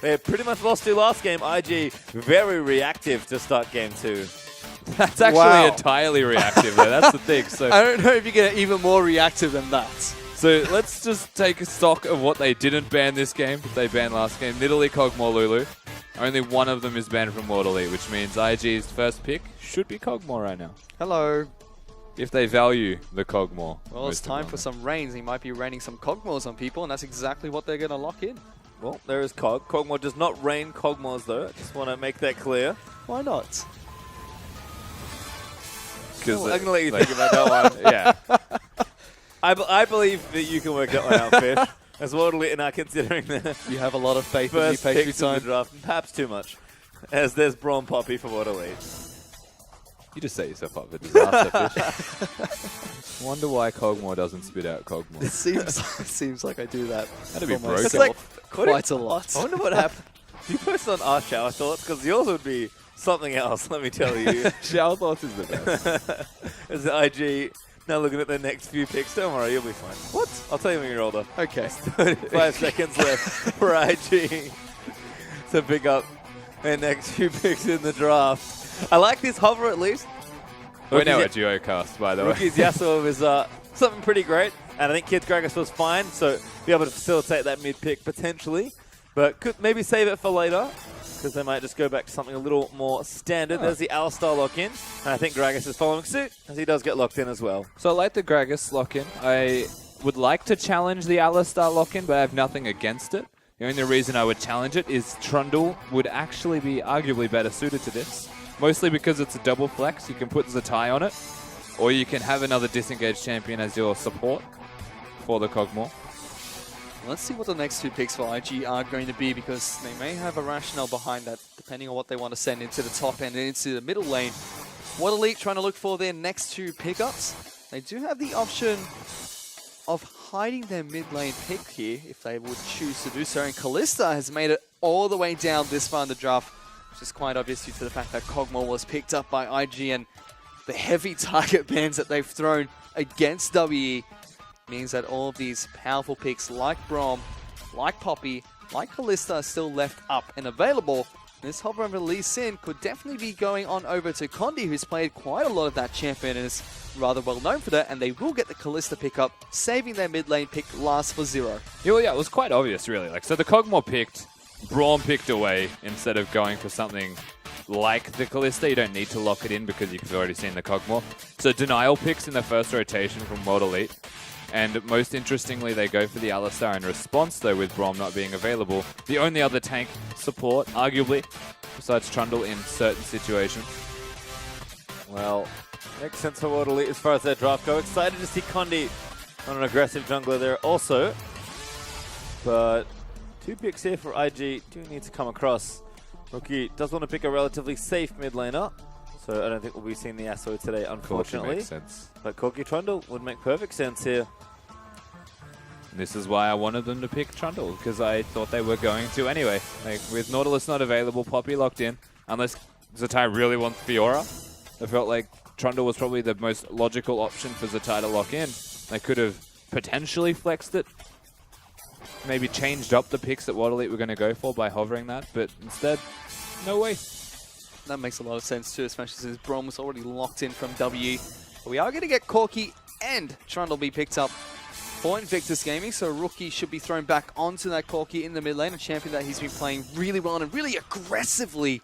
They pretty much lost to last game. IG very reactive to start game 2. That's actually entirely reactive, though. That's the thing. So I don't know if you get even more reactive than that. So let's just take a stock of what they didn't ban this game, but they banned last game. Nidalee, Kog'Maw, Lulu. Only one of them is banned from World Elite, which means IG's first pick should be Kog'Maw right now. Hello. If they value the Kog'Maw. Well, it's time for some rains. He might be raining some Kog'Maws on people, and that's exactly what they're going to lock in. Well, there is Kog. Kog'Maw does not rain Kog'Maws, though. I just want to make that clear. Why not? Well, I'm going to let you think about that one. Yeah. I believe that you can work that one out, Fish. As World Elite and considering the You have a lot of faith in me, first Pastry picks of the Time. draft. Perhaps too much. As there's Braum Poppy for World Elite. You just set yourself up for disaster, Fish. Wonder why Kog'Maw doesn't spit out Kog'Maw. It seems like I do that. That'd be for broken. myself It's like, quite a lot. I wonder what happened. You post on our shower thoughts, because yours would be something else, let me tell you. Shower thoughts is the best. As the IG now looking at the next few picks. Don't worry, you'll be fine. What? I'll tell you when you're older. Okay. 35 seconds left for IG to pick up their next few picks in the draft. I like this hover at least. We're now a duo cast, by the way. Rookie's Yasuo is something pretty great, and I think Kid Gragas was fine, so be able to facilitate that mid pick potentially, but could maybe save it for later, because they might just go back to something a little more standard. There's the Alistar lock-in, and I think Gragas is following suit, as he does get locked in as well. So I like the Gragas lock-in. I would like to challenge the Alistar lock-in, but I have nothing against it. The only reason I would challenge it is Trundle would actually be arguably better suited to this. Mostly because it's a double flex. You can put Zatai on it, or you can have another disengaged champion as your support for the Kog'Maw. Let's see what the next two picks for IG are going to be, because they may have a rationale behind that, depending on what they want to send into the top end and into the middle lane. World Elite trying to look for their next two pickups. They do have the option of hiding their mid lane pick here, if they would choose to do so. And Kalista has made it all the way down this far in the draft, which is quite obvious due to the fact that Kog'Maw was picked up by IG, and the heavy target bans that they've thrown against WE means that all of these powerful picks like Braum, like Poppy, like Kalista are still left up and available. This hover over Lee Sin could definitely be going on over to Condi, who's played quite a lot of that champion and is rather well known for that, and they will get the Kalista pickup, saving their mid lane pick last for 0. Yeah, well, yeah, it was quite obvious, really. Like, so the Kog'Maw picked, Braum picked away instead of going for something like the Kalista. You don't need to lock it in because you've already seen the Kog'Maw. So Denial picks in the first rotation from World Elite. And most interestingly, they go for the Alistar in response, though, with Braum not being available. The only other tank support, arguably, besides Trundle in certain situations. Well, makes sense for World Elite as far as their draft go. Excited to see Condi on an aggressive jungler there also. But 2 picks here for IG do need to come across. Rookie does want to pick a relatively safe mid laner, so I don't think we'll be seeing the Yasuo today, unfortunately. Makes sense. But Corki Trundle would make perfect sense here. This is why I wanted them to pick Trundle, because I thought they were going to anyway. Like, with Nautilus not available, Poppy locked in, unless Zatai really wants Fiora. I felt like Trundle was probably the most logical option for Zatai to lock in. They could have potentially flexed it, maybe changed up the picks that World Elite were going to go for by hovering that, but instead, no way. That makes a lot of sense too, especially since Braum was already locked in from WE. But we are going to get Corki and Trundle be picked up for Invictus Gaming, so Rookie should be thrown back onto that Corki in the mid lane, a champion that he's been playing really well and really aggressively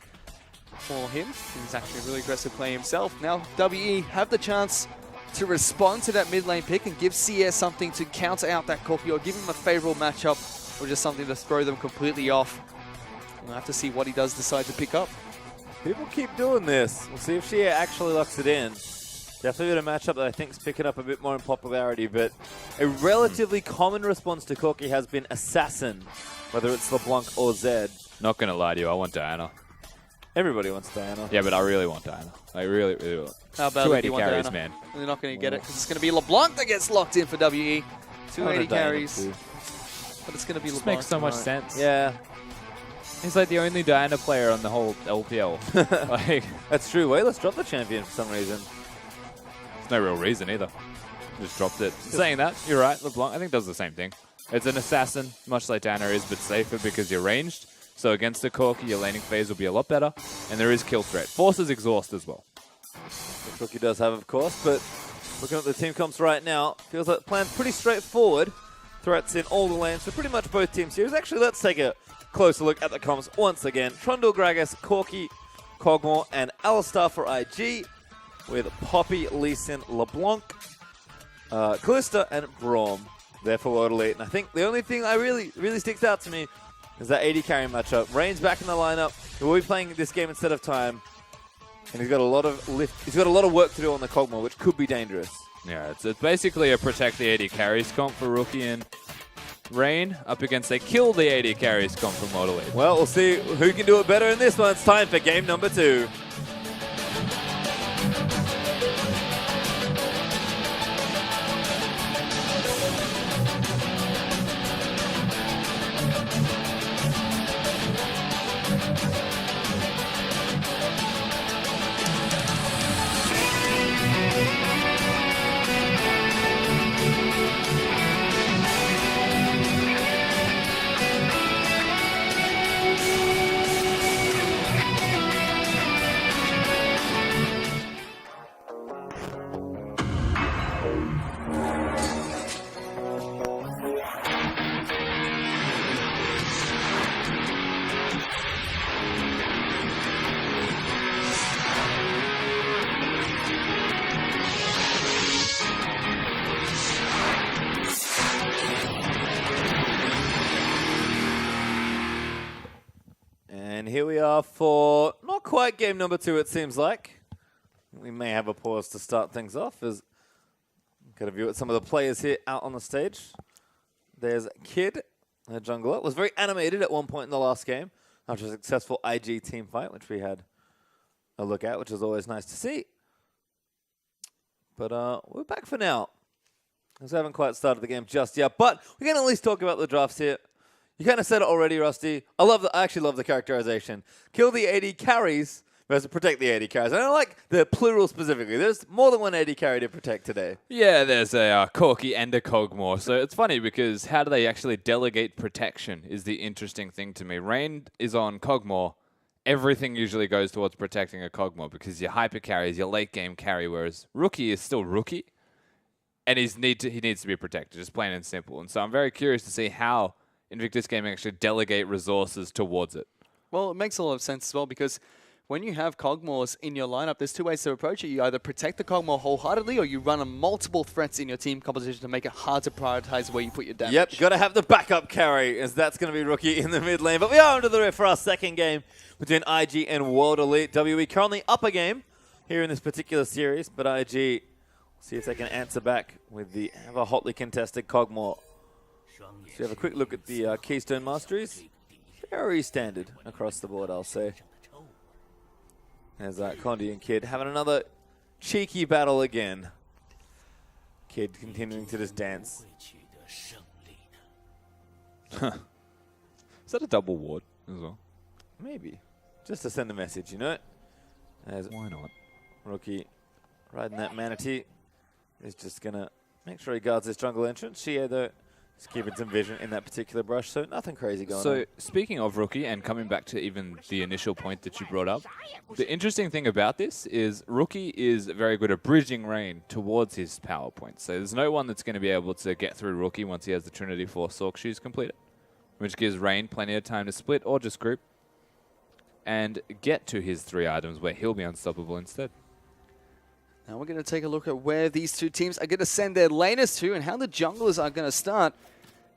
for him. He's actually a really aggressive player himself. Now WE have the chance to respond to that mid lane pick and give CS something to counter out that Corki, or give him a favorable matchup, or just something to throw them completely off. We'll have to see what he does decide to pick up. People keep doing this. We'll see if she actually locks it in. Definitely been a matchup that I think is picking up a bit more in popularity, but a relatively common response to Corki has been Assassin, whether it's LeBlanc or Zed. Not going to lie to you, I want Diana. Everybody wants Diana. Yeah, but I really want Diana. I really, really want. How about if 280 you want carries, Diana? man. They're not going to get it, because it's going to be LeBlanc that gets locked in for WE. 280 carries, but it's going to be This LeBlanc. makes so much tonight. sense. Yeah, He's like the only Diana player on the whole LPL. Like, that's true. Wayless dropped the champion for some reason. there's no real reason either. Just dropped it. Saying that, you're right. LeBlanc, I think, does the same thing. It's an assassin, much like Danner is, but safer because you're ranged. So against the Corki, your laning phase will be a lot better. And there is kill threat. Forces exhaust as well. Which Rookie does have, of course, but looking at the team comps right now, feels like the plan's pretty straightforward. Threats in all the lanes for pretty much both team series. Actually, let's take a closer look at the comps once again. Trundle, Gragas, Corki, Kog'Maw, and Alistar for IG, with Poppy, Lee Sin, LeBlanc, Callista, and Braum there for World Elite. And I think the only thing that really sticks out to me is that AD carry matchup. Rain's back in the lineup. He will be playing this game instead of Time. And he's got a lot of He's got a lot of work to do on the Kog'Maw, which could be dangerous. Yeah, it's basically a protect the AD carries comp for Rookie and Rain up against a kill the AD carries comp for Model 8. Well, we'll see who can do it better in this one. It's time for game number 2. And here we are for not quite game number 2, it seems like. We may have a pause to start things off as get a view at some of the players here out on the stage. There's Kid, the jungler. Was very animated at one point in the last game after a successful IG team fight, which we had a look at, which is always nice to see. But we're back for now. Because we haven't quite started the game just yet, but we can at least talk about the drafts here. You kind of said it already, Rusty. I actually love the characterization. Kill the AD carries versus protect the AD carries. And I like the plural specifically. There's more than one AD carry to protect today. Yeah, there's a Corki and a Kog'Maw. So it's funny because how do they actually delegate protection is the interesting thing to me. Rain is on Kog'Maw. Everything usually goes towards protecting a Kog'Maw because your hyper carry is your late game carry, whereas Rookie is still Rookie. And he needs to be protected, just plain and simple. And so I'm very curious to see how Invictus Gaming actually delegate resources towards it. Well, it makes a lot of sense as well because when you have Kog'Maws in your lineup, there's two ways to approach it. You either protect the Kog'Maw wholeheartedly or you run on multiple threats in your team composition to make it hard to prioritize where you put your damage. Yep, got to have the backup carry as that's going to be Rookie in the mid lane. But we are under the rift for our second game between IG and World Elite. WE currently up a game here in this particular series, but IG, see if they can answer back with the ever hotly contested Kog'Maw. So you have a quick look at the Keystone Masteries. Very standard across the board, I'll say. There's Condi and Kid having another cheeky battle again. Kid continuing to just dance. Is that a double ward as well? Maybe. Just to send a message, you know? As Why not? Rookie riding that Manatee is just going to make sure he guards his jungle entrance. Shie, though, is keeping some vision in that particular brush, so nothing crazy going on. So, speaking of Rookie, and coming back to even the initial point that you brought up, the interesting thing about this is Rookie is very good at bridging Rain towards his power points. So there's no one that's going to be able to get through Rookie once he has the Trinity Force Sork Shoes completed, which gives Rain plenty of time to split or just group and get to his 3 items where he'll be unstoppable instead. Now we're going to take a look at where these two teams are going to send their laners to and how the junglers are going to start.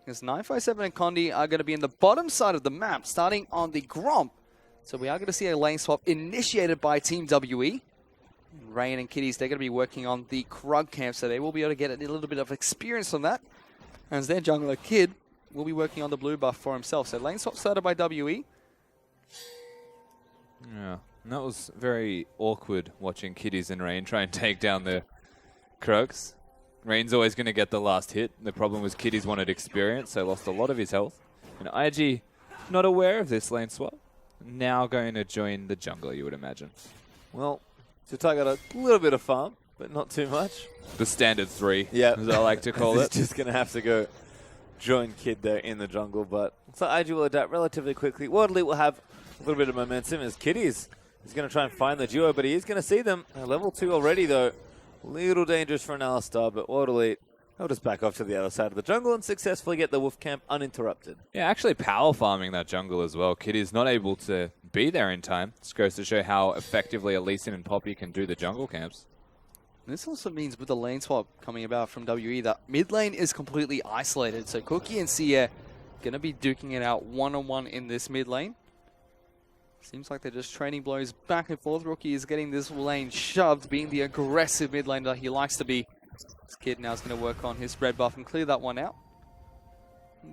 Because 957 and Condi are going to be in the bottom side of the map, starting on the Gromp. So we are going to see a lane swap initiated by Team WE. Rain and Kitties, they're going to be working on the Krug camp, so they will be able to get a little bit of experience from that. As their jungler, Kid, will be working on the blue buff for himself. So lane swap started by WE. Yeah. And that was very awkward watching Kitties and Rain try and take down the Krugs. Rain's always going to get the last hit. The problem was Kitties wanted experience, so lost a lot of his health. And IG, not aware of this lane swap, now going to join the jungler, you would imagine. Well, Sutai got a little bit of farm, but not too much. The standard 3, yeah, as I like to call it. He's just going to have to go join Kid there in the jungle, but so IG will adapt relatively quickly. World Elite will have a little bit of momentum as Kitty's is going to try and find the duo, but he is going to see them. Level 2 already, though. A little dangerous for an Alistar, but World Elite, they'll just back off to the other side of the jungle and successfully get the Wolf Camp uninterrupted. Yeah, actually power farming that jungle as well. Kitty's not able to be there in time. This goes to show how effectively Elysian and Poppy can do the jungle camps. This also means with the lane swap coming about from WE that mid lane is completely isolated. So Cookie and Sia going to be duking it out one-on-one in this mid lane. Seems like they're just trading blows back and forth. Rookie is getting this lane shoved, being the aggressive mid lane that he likes to be. This Kid now is going to work on his spread buff and clear that one out.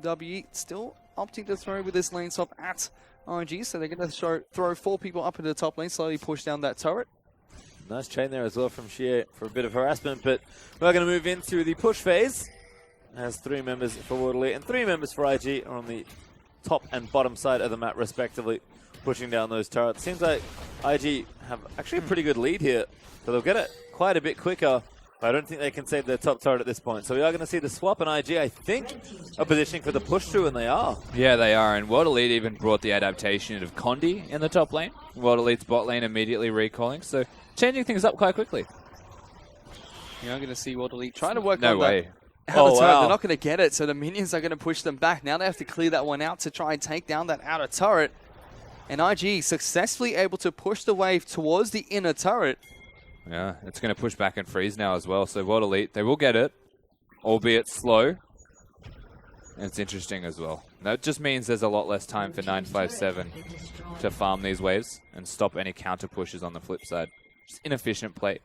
WE still opting to throw with this lane swap at RNG, so they're going to throw 4 people up into the top lane, slowly push down that turret. Nice chain there as well from Sheer for a bit of harassment, but we're going to move into the push phase. It has 3 members for World Elite and 3 members for IG are on the top and bottom side of the map respectively, pushing down those turrets. Seems like IG have actually a pretty good lead here, so they'll get it quite a bit quicker, but I don't think they can save their top turret at this point. So we are going to see the swap, and IG, I think, are positioning for the push through, and they are. Yeah, they are, and World Elite even brought the adaptation of Condi in the top lane. World Elite's bot lane immediately recalling, so changing things up quite quickly. You're going to see World Elite trying to work No on way. that. Oh, Outer turret. wow. They're not going to get it, so the minions are going to push them back. Now they have to clear that one out to try and take down that outer turret. And IG successfully able to push the wave towards the inner turret. Yeah, it's going to push back and freeze now as well. So World Elite, they will get it, albeit slow. And it's interesting as well. That just means there's a lot less time for 957 to farm these waves and stop any counter pushes on the flip side. Just inefficient play.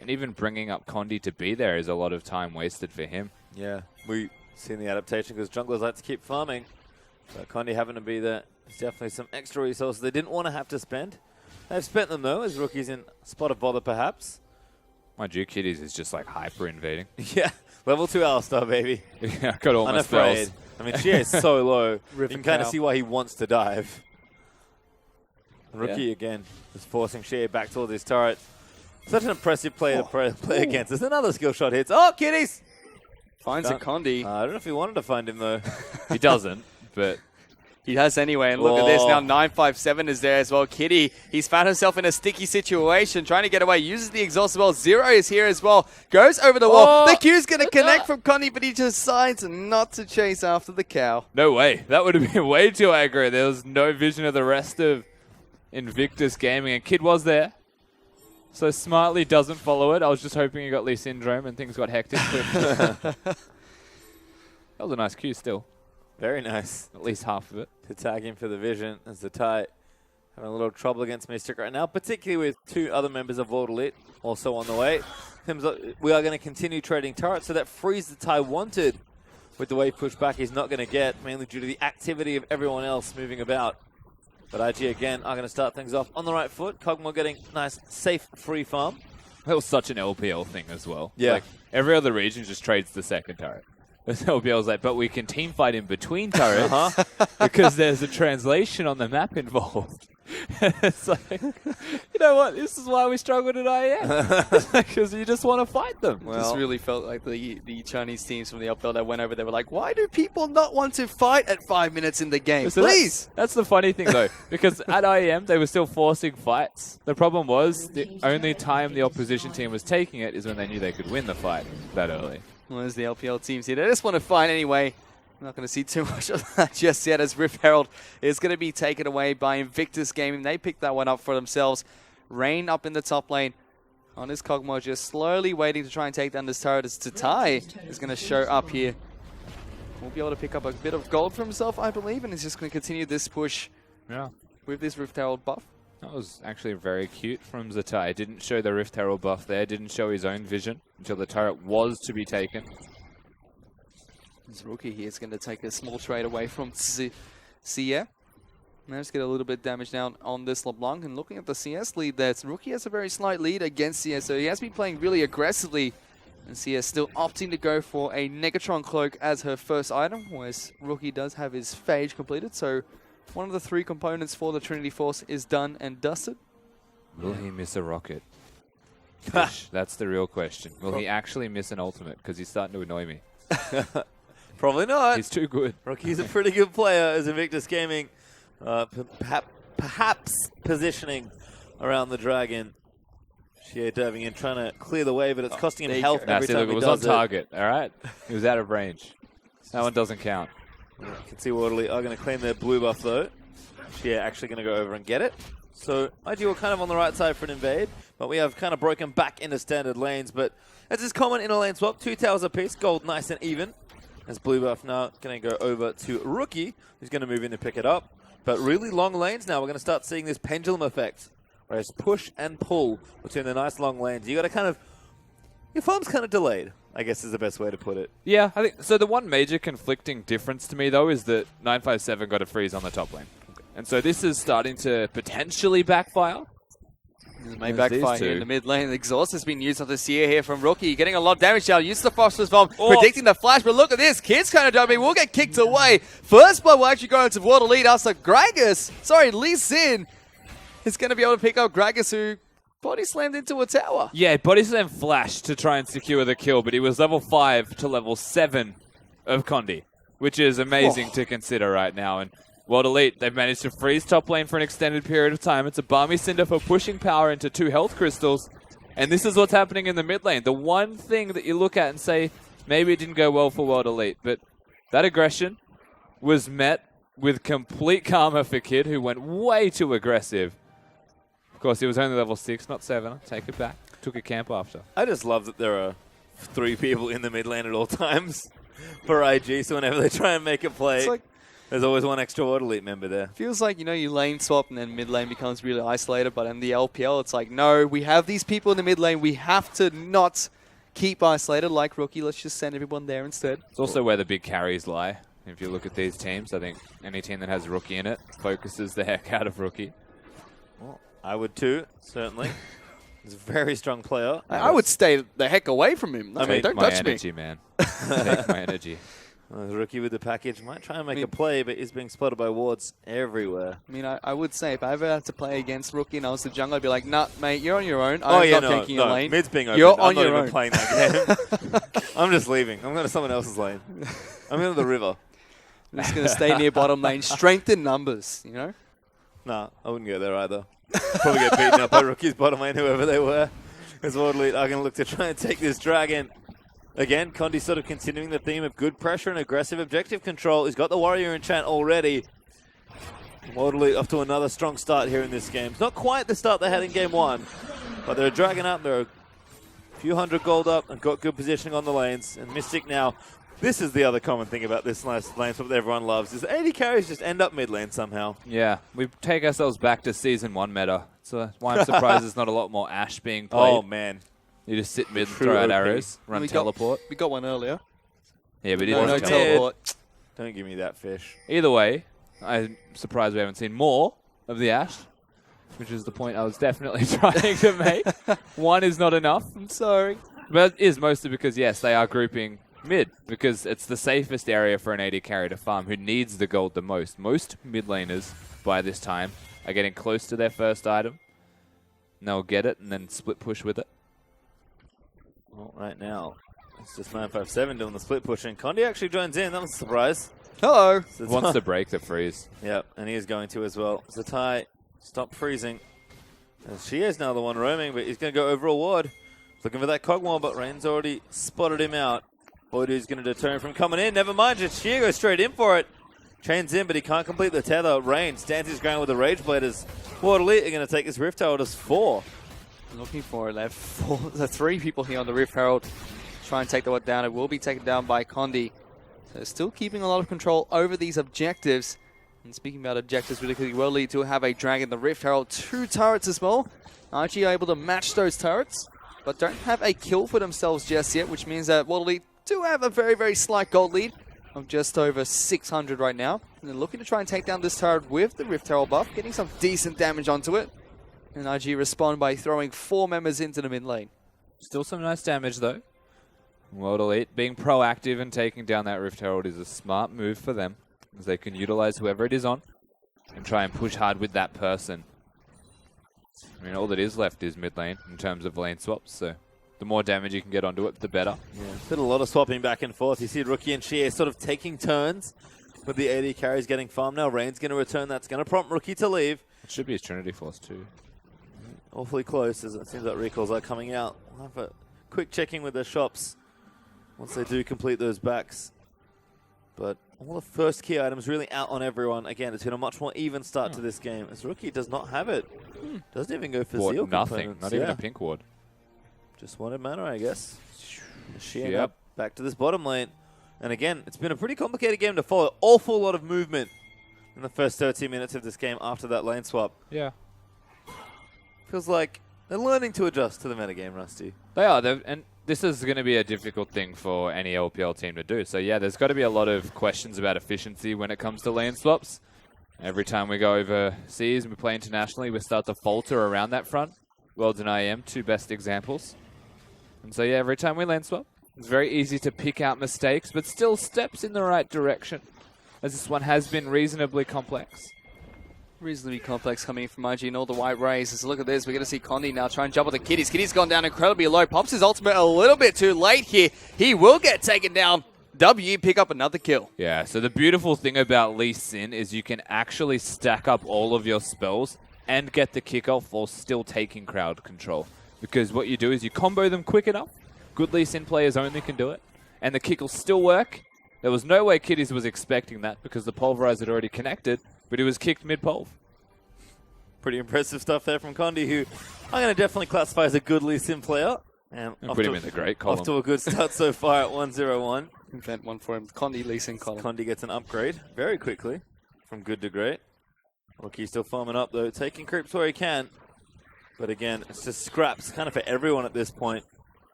And even bringing up Condi to be there is a lot of time wasted for him. Yeah, we've seen the adaptation because junglers like to keep farming. So Condi having to be there is definitely some extra resources they didn't want to have to spend. They've spent them though, as Rookie's in spot of bother perhaps. My Duke Kitties is just like hyper invading. Yeah, level 2 Alistar, baby. Yeah, I got all my Unafraid. spells. I mean, she is so low. You Ripping can kind of cow. see why he wants to dive. Rookie Yeah. again is forcing Shea back towards his turret. Such an impressive player to play against. There's another skill shot hits. Oh, kitties! Finds a Condi. I don't know if he wanted to find him though. He doesn't, but He has anyway, and look at this. Now Oh. 957 is there as well. Kitty, he's found himself in a sticky situation, trying to get away. Uses the exhaust as well. Zero is here as well. Goes over the wall. Oh. The Q's going to connect from Condi, but he decides not to chase after the cow. no way. That would have been way too aggro. There was no vision of the rest of Invictus Gaming, and Kid was there. So smartly doesn't follow it. I was just hoping he got Lee Syndrome and things got hectic. But that was a nice cue still. Very nice At least half of it. to tag him for the vision as the tie having a little trouble against Mystic right now, particularly with 2 other members of World Elite also on the way. We are going to continue trading turrets, so that frees the tie wanted with the wave pushback he's not going to get, mainly due to the activity of everyone else moving about. But IG again are going to start things off on the right foot. Kog'Maw getting nice, safe, free farm. That was such an LPL thing as well. Yeah. Like, every other region just trades the second turret. LPL was like, but we can team fight in between turrets because there's a translation on the map involved. It's like, you know what? This is why we struggled at IEM. Because you just want to fight them. Just really felt like the Chinese teams from the LPL that went over there were like, why do people not want to fight at 5 minutes in the game? So Please! That's the funny thing, though, because at IEM, they were still forcing fights. The problem was the only time the opposition team was taking it is when they knew they could win the fight that early. Well, there's the LPL teams here. They just want to fight anyway. I'm not going to see too much of that just yet, as Rift Herald is going to be taken away by Invictus Gaming. They picked that one up for themselves. Rain up in the top lane on his Kog'Maw, just slowly waiting to try and take down this turret as Tatai is going to show up here. We'll be able to pick up a bit of gold for himself, I believe, and he's just going to continue this push Yeah. with this Rift Herald buff. That was actually very cute from Zatai. Didn't show the Rift Herald buff there, didn't show his own vision until the turret was to be taken. This rookie here is going to take a small trade away from Sia. Let's get a little bit damage down on this LeBlanc. And looking at the CS lead there, rookie has a very slight lead against Sia, so he has been playing really aggressively. And Sia still opting to go for a Negatron Cloak as her first item, whereas rookie does have his Phage completed. So one of the 3 components for the Trinity Force is done and dusted. Will he miss a rocket? Fish, that's the real question. Will he actually miss an ultimate? Because he's starting to annoy me. Probably not. He's too good. Rookie's a pretty good player as Invictus Gaming. Perhaps positioning around the Dragon. Shea diving in, trying to clear the way, but it's costing him health every time look, he it was does on target, all right? He was out of range. That one doesn't count. You can see Waterloo are going to claim their blue buff, though. Shea actually going to go over and get it. So IG were kind of on the right side for an invade, but we have kind of broken back into standard lanes. But as is common in a lane swap, 2 towers apiece, gold nice and even. As blue buff now going to go over to Rookie, who's going to move in to pick it up. But really long lanes now, we're going to start seeing this pendulum effect. Whereas push and pull between the nice long lanes. You got to kind of, your farm's kind of delayed, I guess is the best way to put it. Yeah, I think so. The one major conflicting difference to me, though, is that 957 got a freeze on the top lane. And so this is starting to potentially backfire. It may backfire here in the mid lane. The exhaust has been used on the Seer here from Rookie. Getting a lot of damage now. Uses the Phosphorus Bomb, predicting the flash. But look at this. Kid's kind of jumping. Will get kicked away. First blood will actually go into Water Lead after Lee Sin is going to be able to pick up Gragas, who body slammed into a tower. Yeah, body slam flash to try and secure the kill, but he was level 5 to level 7 of Condi, which is amazing to consider right now. And World Elite, they've managed to freeze top lane for an extended period of time. It's a Balmy Cinder for pushing power into 2 health crystals. And this is what's happening in the mid lane. The one thing that you look at and say, maybe it didn't go well for World Elite, but that aggression was met with complete karma for Kid, who went way too aggressive. Of course, he was only level 6, not 7. I'll take it back. Took a camp after. I just love that there are 3 people in the mid lane at all times for IG, so whenever they try and make a play, there's always one extra Water Elite member there. Feels like, you lane swap and then mid lane becomes really isolated, but in the LPL, it's like, no, we have these people in the mid lane. We have to not keep isolated like Rookie. Let's just send everyone there instead. It's also where the big carries lie. If you look at these teams, I think any team that has Rookie in it focuses the heck out of Rookie. Well, I would too, certainly. He's a very strong player. I would stay the heck away from him. I mean, don't touch energy, me. man. Take my energy. Well, the Rookie with the package might try and make a play, but he's being spotted by wards everywhere. I mean, I would say if I ever had to play against Rookie and I was the jungler, I'd be like, nah, mate, you're on your own. I'm not taking your lane. Mid's being open. You're I'm on not your even own. playing that game. I'm just leaving. I'm going to someone else's lane. I'm going to the river. I'm just going to stay near bottom lane. Strength in numbers, Nah, I wouldn't go there either. Probably get beaten up by Rookie's bottom lane, whoever they were. As World Elite are going to look to try and take this Dragon. Again, Condi sort of continuing the theme of good pressure and aggressive objective control. He's got the Warrior enchant already. World Elite off to another strong start here in this game. It's not quite the start they had in game 1, but they're a Dragon up. They're a few hundred gold up and got good positioning on the lanes. And Mystic now, this is the other common thing about this nice lane swap that everyone loves, is 80 carries just end up mid lane somehow. Yeah, we take ourselves back to Season 1 meta. So that's why I'm surprised there's not a lot more Ashe being played. Oh, man. You just sit mid, throw out arrows, run teleport. We got one earlier. Yeah, we didn't. No teleport. Don't give me that fish. Either way, I'm surprised we haven't seen more of the Ashe, which is the point I was definitely trying to make. 1 is not enough. I'm sorry. But it is mostly because, yes, they are grouping mid, because it's the safest area for an AD carry to farm who needs the gold the most. Most mid laners, by this time, are getting close to their first item. And they'll get it and then split push with it. Well, right now, it's just 957 doing the split push, and Condi actually joins in. That was a surprise. Hello. Wants to break the freeze. Yep, and he is going to as well. Zatai, stop freezing. And she is now the one roaming, but he's going to go over a ward. Looking for that Cogmore, but Rain's already spotted him out. Boydu's going to deter him from coming in. Never mind, just Shea goes straight in for it. Chains in, but he can't complete the tether. Rain stands his ground with the Rage Blade as Water Elite are going to take this Rift Tower to 4. Looking for it. They have 3 people here on the Rift Herald. Try and take the one down. It will be taken down by Condi. So still keeping a lot of control over these objectives. And speaking about objectives, really quickly, World Elite to have a Dragon, the Rift Herald, 2 turrets as well. RG are able to match those turrets, but don't have a kill for themselves just yet, which means that World Elite do have a very, very slight gold lead of just over 600 right now. And they're looking to try and take down this turret with the Rift Herald buff, getting some decent damage onto it. And IG respond by throwing 4 members into the mid lane. Still some nice damage, though. World Elite being proactive and taking down that Rift Herald is a smart move for them, as they can utilize whoever it is on and try and push hard with that person. I mean, all that is left is mid lane in terms of lane swaps, so The more damage you can get onto it, the better. Yeah, been a lot of swapping back and forth. You see Rookie and Shie sort of taking turns with the AD carries getting farmed now. Rain's going to return. That's going to prompt Rookie to leave. It should be his Trinity Force too. Awfully close as it seems like recalls are coming out. We'll have a quick checking with their shops once they do complete those backs. But all the first key items really out on everyone. Again, it's been a much more even start to this game as Rookie does not have it. Doesn't even go for Zeal nothing, components. not even a pink ward. Just wanted mana, I guess. Shie Yep. back to this bottom lane. And again, it's been a pretty complicated game to follow. Awful lot of movement in the first 13 minutes of this game after that lane swap. Yeah. Feels like they're learning to adjust to the metagame, Rusty. They are, and this is going to be a difficult thing for any LPL team to do. So yeah, there's got to be a lot of questions about efficiency when it comes to lane swaps. Every time we go overseas and we play internationally, we start to falter around that front. Worlds and IEM, two best examples. And so yeah, every time we lane swap, it's very easy to pick out mistakes, but still steps in the right direction, as this one has been reasonably complex. Reasonably complex coming from IG and all the white rays. Look at this. We're going to see Condi now try and jump on the Kitties. Kitties gone down incredibly low. Pops his ultimate a little bit too late here. He will get taken down. W pick up another kill. Yeah, so the beautiful thing about Lee Sin is you can actually stack up all of your spells and get the kickoff while still taking crowd control. Because what you do is you combo them quick enough. Good Lee Sin players only can do it. And the kick will still work. There was no way Kitties was expecting that because the Pulverize had already connected. But he was kicked mid-pulve. Pretty impressive stuff there from Condi, who I'm going to definitely classify as a good Lee Sin player. And put him in the great column. Off to a good start so far at 1-0-1. Invent one for him. Condi, Lee Sin column. Condi gets an upgrade very quickly from good to great. Rookie still farming up though, taking creeps where he can. But again, it's just scraps kind of for everyone at this point.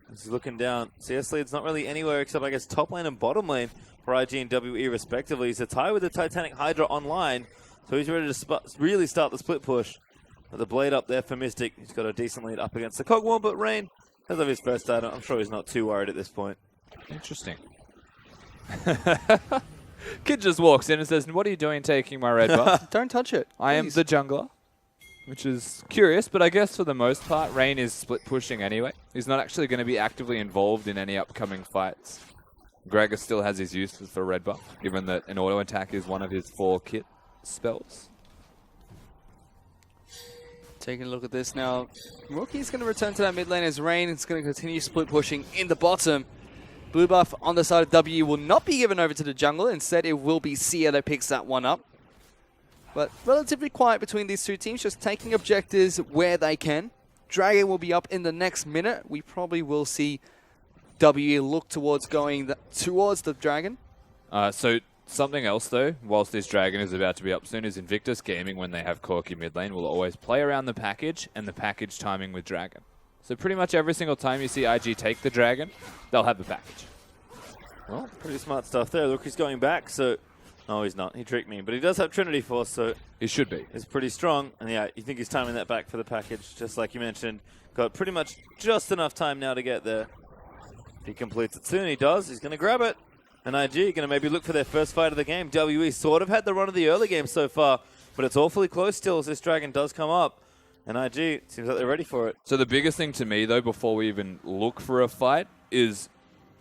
He's looking down. CS lead's not really anywhere except I guess top lane and bottom lane for IG and WE respectively. He's a tie with the Titanic Hydra online, so he's ready to really start the split push. With the blade up there for Mystic, he's got a decent lead up against the Cogwall, but Rain has of his first item. I'm sure he's not too worried at this point. Interesting. Kid just walks in and says, "What are you doing taking my red buff?" Don't touch it. I am the jungler, which is curious, but I guess for the most part, Rain is split pushing anyway. He's not actually going to be actively involved in any upcoming fights. Gregor still has his uses for red buff, given that an auto attack is one of his 4 kit spells. Taking a look at this now. Rookie's going to return to that mid lane as Rain is going to continue split pushing in the bottom. Blue buff on the side of W will not be given over to the jungler. Instead, it will be Sia that picks that one up. But relatively quiet between these two teams, just taking objectives where they can. Dragon will be up in the next minute. We probably will see W look towards going towards the Dragon. So something else though, whilst this Dragon is about to be up soon, is Invictus Gaming, when they have Corki mid lane, will always play around the package and the package timing with Dragon. So pretty much every single time you see IG take the Dragon, they'll have the package. Well, pretty smart stuff there. Look, he's going back, so... No, he's not. He tricked me. But he does have Trinity Force, so... He should be. It's pretty strong. And yeah, you think he's timing that back for the package, just like you mentioned. Got pretty much just enough time now to get there. If he completes it soon, he does. He's going to grab it. And IG going to maybe look for their first fight of the game. WE sort of had the run of the early game so far, but it's awfully close still as this Dragon does come up. And IG, seems like they're ready for it. So the biggest thing to me, though, before we even look for a fight, is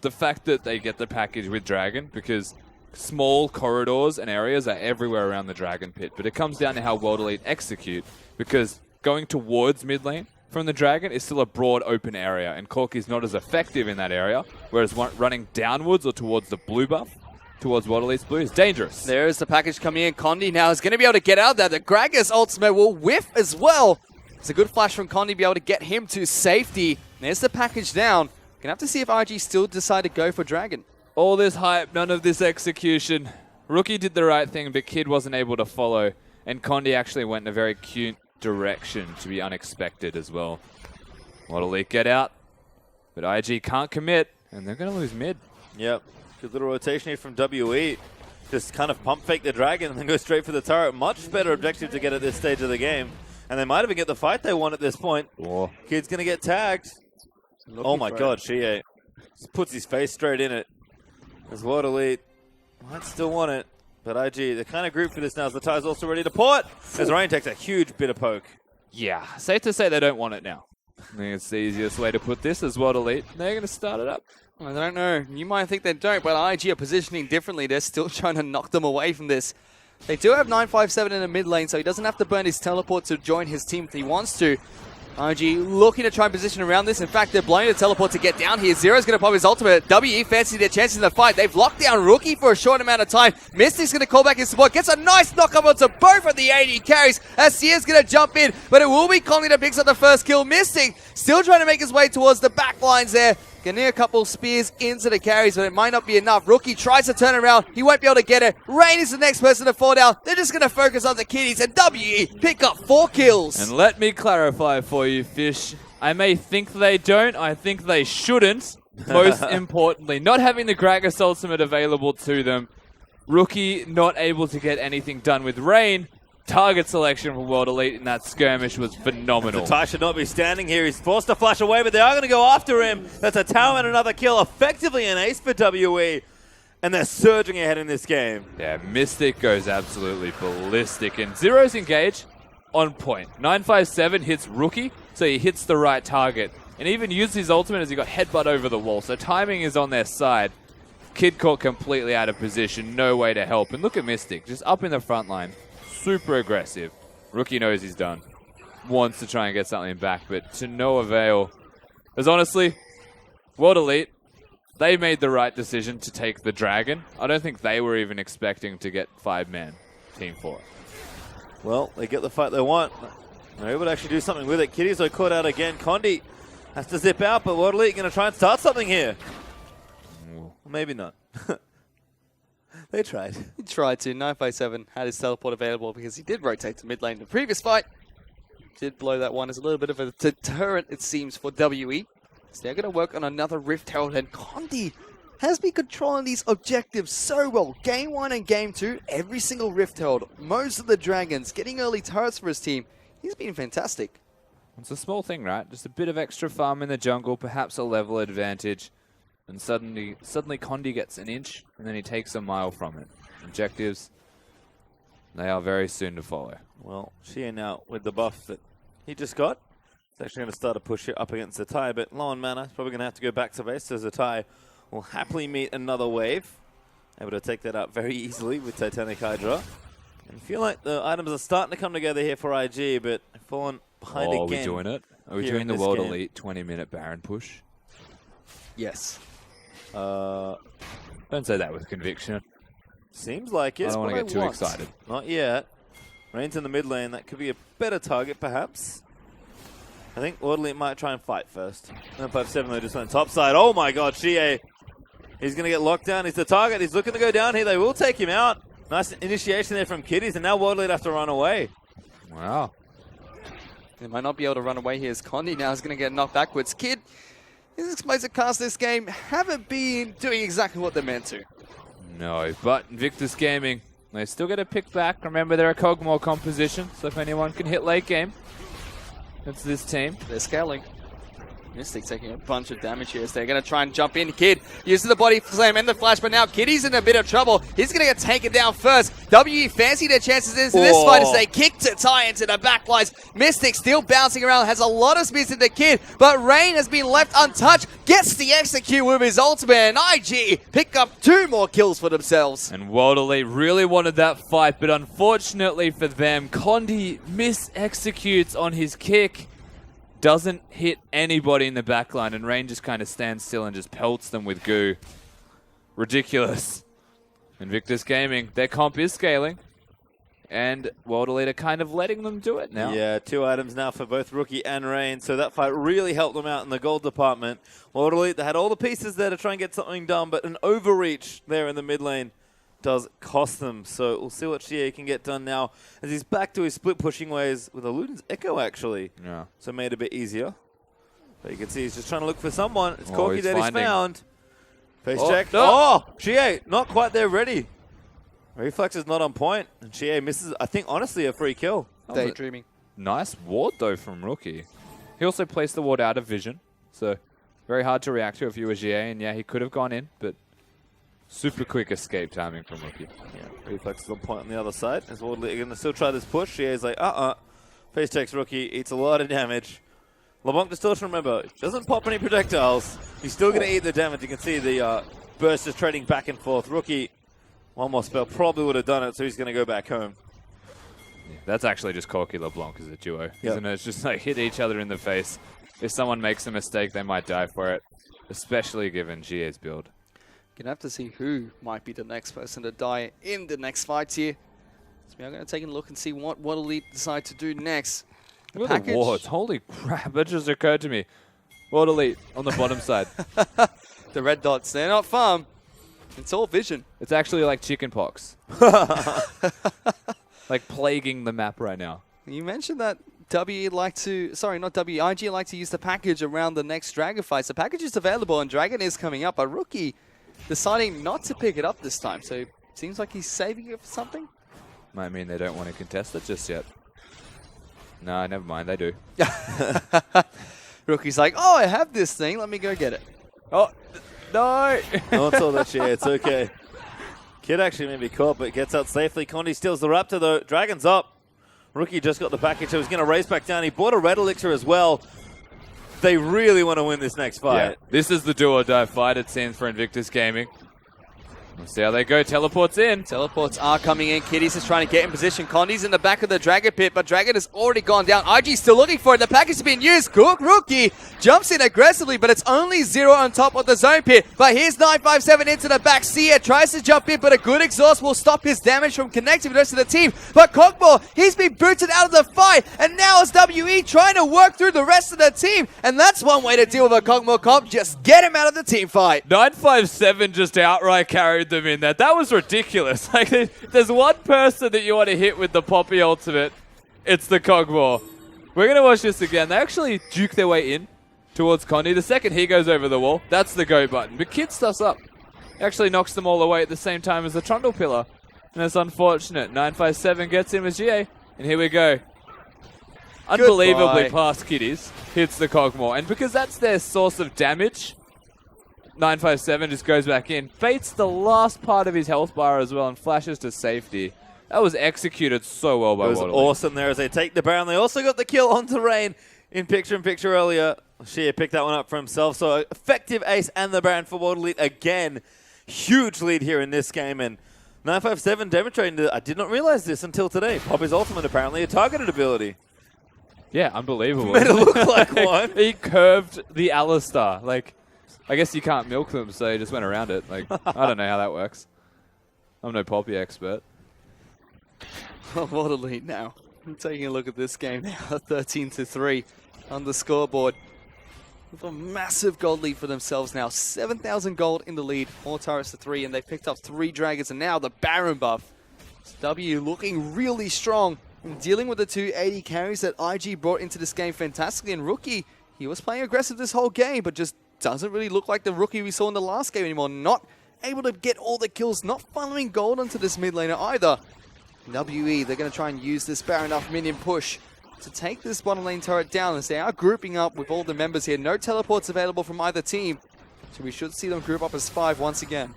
the fact that they get the package with Dragon, because small corridors and areas are everywhere around the Dragon Pit. But it comes down to how World Elite execute, because going towards mid lane from the Dragon is still a broad open area, and Corki's not as effective in that area, whereas running downwards or towards the blue buff, towards World Elite's blue, is dangerous. There's the package coming in. Condi now is going to be able to get out there. The Gragas ultimate will whiff as well. It's a good flash from Condi, be able to get him to safety. There's the package down. Gonna have to see if IG still decide to go for Dragon. All this hype, none of this execution. Rookie did the right thing, but Kid wasn't able to follow. And Condi actually went in a very cute direction to be unexpected as well. What a leak get out. But IG can't commit, and they're going to lose mid. Yep. Good little rotation here from WE. Just kind of pump fake the Dragon and then go straight for the turret. Much better objective to get at this stage of the game. And they might even get the fight they want at this point. Oh. Kid's going to get tagged. Oh my god, Shie just puts his face straight in it. As World Elite might still want it. But IG, the kind of group for this now is the Ty's also ready to port. As Rain takes a huge bit of poke. Yeah, safe to say they don't want it now. I think it's the easiest way to put this as World Elite. They're going to start it up. I don't know. You might think they don't, but IG are positioning differently. They're still trying to knock them away from this. They do have 957 in the mid lane, so he doesn't have to burn his teleport to join his team if he wants to. IG looking to try and position around this. In fact, they're blowing the teleport to get down here. Zero's going to pop his ultimate. WE fancy their chances in the fight. They've locked down Rookie for a short amount of time. Mystic's going to call back his support. Gets a nice knock up onto both of the AD carries. As Sear's going to jump in, but it will be Conley that picks up the first kill. Mystic still trying to make his way towards the back lines there. Getting a couple spears into the carries, but it might not be enough. Rookie tries to turn around. He won't be able to get it. Rain is the next person to fall down. They're just going to focus on the kiddies, and WE pick up 4 kills. And let me clarify for you, Fish. I may think they don't. I think they shouldn't. Most importantly, not having the Gragas ultimate available to them. Rookie not able to get anything done with Rain. Target selection from World Elite in that skirmish was phenomenal. Ty should not be standing here. He's forced to flash away, but they are going to go after him. That's a tower and another kill. Effectively an ace for WE. And they're surging ahead in this game. Yeah, Mystic goes absolutely ballistic. And Zero's engage on point. 957 hits Rookie, so he hits the right target. And even used his ultimate as he got headbutt over the wall. So timing is on their side. Kid caught completely out of position. No way to help. And look at Mystic, just up in the front line. Super aggressive. Rookie knows he's done. Wants to try and get something back, but to no avail. Because honestly, World Elite, they made the right decision to take the Dragon. I don't think they were even expecting to get 5-man Team 4. Well, they get the fight they want. They're able to actually do something with it. Kitties are caught out again. Condi has to zip out, but World Elite going to try and start something here. Maybe not. They tried. He tried to. 957 had his teleport available because he did rotate to mid lane in the previous fight. Did blow that one as a little bit of a deterrent, it seems, for WE. So they're going to work on another Rift Herald, and Condi has been controlling these objectives so well. Game 1 and Game 2, every single Rift Herald, most of the Dragons, getting early turrets for his team. He's been fantastic. It's a small thing, right? Just a bit of extra farm in the jungle, perhaps a level advantage. And suddenly Condi gets an inch, and then he takes a mile from it. Objectives, they are very soon to follow. Well, Shea now with the buff that he just got. It's actually going to start a push here up against Zatai, but low on mana. He's probably going to have to go back to base, so Zatai will happily meet another wave. Able to take that out very easily with Titanic Hydra. And I feel like the items are starting to come together here for IG, but they've fallen behind again. Are we doing it? Are we doing the World Elite 20-minute Baron push? Yes. Don't say that with conviction. Seems like it. I don't want to get too excited. Not yet. Rain's in the mid lane. That could be a better target, perhaps. I think World Elite might try and fight first. 957 though just went top side. Oh my god, Shea. He's going to get locked down. He's the target. He's looking to go down here. They will take him out. Nice initiation there from Kiddies, and now World Elite have to run away. Wow. They might not be able to run away here as Condi now is going to get knocked backwards. Kid, his explosive cast this game haven't been doing exactly what they're meant to. No, but Invictus Gaming, they still get a pick back. Remember, they're a Kog'Maw composition, so if anyone can hit late game, it's this team. They're scaling. Mystic taking a bunch of damage here as they're going to try and jump in. Kid using the body slam and the flash, but now Kiddy's in a bit of trouble. He's going to get taken down first. WE fancy their chances into this fight as they kick to tie into the backlines. Mystic still bouncing around, has a lot of speeds in the Kid, but Rain has been left untouched. Gets the execute with his ultimate, and IG pick up 2 more kills for themselves. And World Elite really wanted that fight, but unfortunately for them, Condi mis-executes on his kick. Doesn't hit anybody in the backline, and Rain just kind of stands still and just pelts them with goo. Ridiculous. Invictus Gaming, their comp is scaling, and World Elite are kind of letting them do it now. Yeah, 2 items now for both Rookie and Rain, so that fight really helped them out in the gold department. World Elite, they had all the pieces there to try and get something done, but an overreach there in the mid lane does cost them. So we'll see what Shea can get done now as he's back to his split pushing ways with Eluden's Echo, actually. Yeah. So made it a bit easier. But you can see he's just trying to look for someone. It's Oh, Corky he's that he's finding. found. Face Oh, check. no. Oh, Shea, not quite there ready. Reflex is not on point. And Shea misses, I think, honestly, a free kill. Daydreaming. Nice ward, though, from Rookie. He also placed the ward out of vision, so very hard to react to if you were GA, and yeah, he could have gone in, but super quick escape timing from Rookie. Yeah, Reflex is on point on the other side. As World Elite are going to still try this push. Shea's like, Face checks Rookie, eats a lot of damage. LeBlanc Distortion, remember, doesn't pop any projectiles. He's still going to eat the damage. You can see the burst is trading back and forth. Rookie, one more spell, probably would have done it, so he's going to go back home. Yeah, that's actually just Corky LeBlanc as a duo, isn't it? It's just like hit each other in the face. If someone makes a mistake, they might die for it, especially given GA's build. Gonna have to see who might be the next person to die in the next fight here. So we are going to take a look and see what Elite decide to do next. Look at the wards. Holy crap, that just occurred to me. World Elite on the bottom side. The red dots, they're not farm. It's all vision. It's actually like chicken pox. Like plaguing the map right now. You mentioned that IG like to use the package around the next Dragon fights. The package is available and Dragon is coming up. A Rookie deciding not to pick it up this time. So it seems like he's saving it for something. Might mean they don't want to contest it just yet. No, never mind, they do. Rookie's like, oh, I have this thing. Let me go get it. Oh, no! No one saw that shit. It's okay. Kid actually may be caught, but gets out safely. Condi steals the Raptor, though. Dragon's up. Rookie just got the package, so he's going to race back down. He bought a red elixir as well. They really want to win this next fight. Yeah, this is the do or die fight, it seems, for Invictus Gaming. We'll see how they go. Teleports in. Teleports are coming in. Kitty's is trying to get in position. Condi's in the back of the Dragon Pit, but Dragon has already gone down. IG's still looking for it. The package is being used. Cook Rookie jumps in aggressively, but it's only 0 on top of the zone pit. But here's 957 into the back. Sia tries to jump in, but a good exhaust will stop his damage from connecting with the rest of the team. But Cockmore, he's been booted out of the fight, and now it's WE trying to work through the rest of the team. And that's one way to deal with a Cockmore comp. Just get him out of the team fight. 957 just outright carried them in that. That was ridiculous. Like, there's one person that you want to hit with the Poppy ultimate. It's the Cogmore. We're going to watch this again. They actually duke their way in towards Condi. The second he goes over the wall, that's the go button. But Kid stuffs up. Actually knocks them all away at the same time as the Trundle Pillar. And it's unfortunate. 957 gets in with GA. And here we go. Unbelievably past Kiddies. Hits the Cogmore. And because that's their source of damage, 957 just goes back in. Baits the last part of his health bar as well and flashes to safety. That was executed so well by Waterloo. It was awesome there as they take the Baron. They also got the kill onto Rain in picture-in-picture earlier. Shea picked that one up for himself. So effective ace and the Baron for Waterloo again. Huge lead here in this game. And 957 demonstrating that I did not realize this until today. Poppy's ultimate apparently a targeted ability. Yeah, unbelievable. Made it look like one. He curved the Alistar. Like, I guess you can't milk them, so he just went around it. Like, I don't know how that works. I'm no Poppy expert. What a lead now. I'm taking a look at this game now. 13-3 on the scoreboard. With a massive gold lead for themselves now. 7,000 gold in the lead. 4 turrets to 3, and they picked up 3 dragons, and now the Baron buff. W looking really strong in dealing with the 280 carries that IG brought into this game fantastically. And Rookie, he was playing aggressive this whole game, but just doesn't really look like the Rookie we saw in the last game anymore. Not able to get all the kills, not following gold onto this mid laner either. WE, they're going to try and use this Baron off minion push to take this bottom lane turret down as they are grouping up with all the members here. No teleports available from either team, so we should see them group up as 5 once again.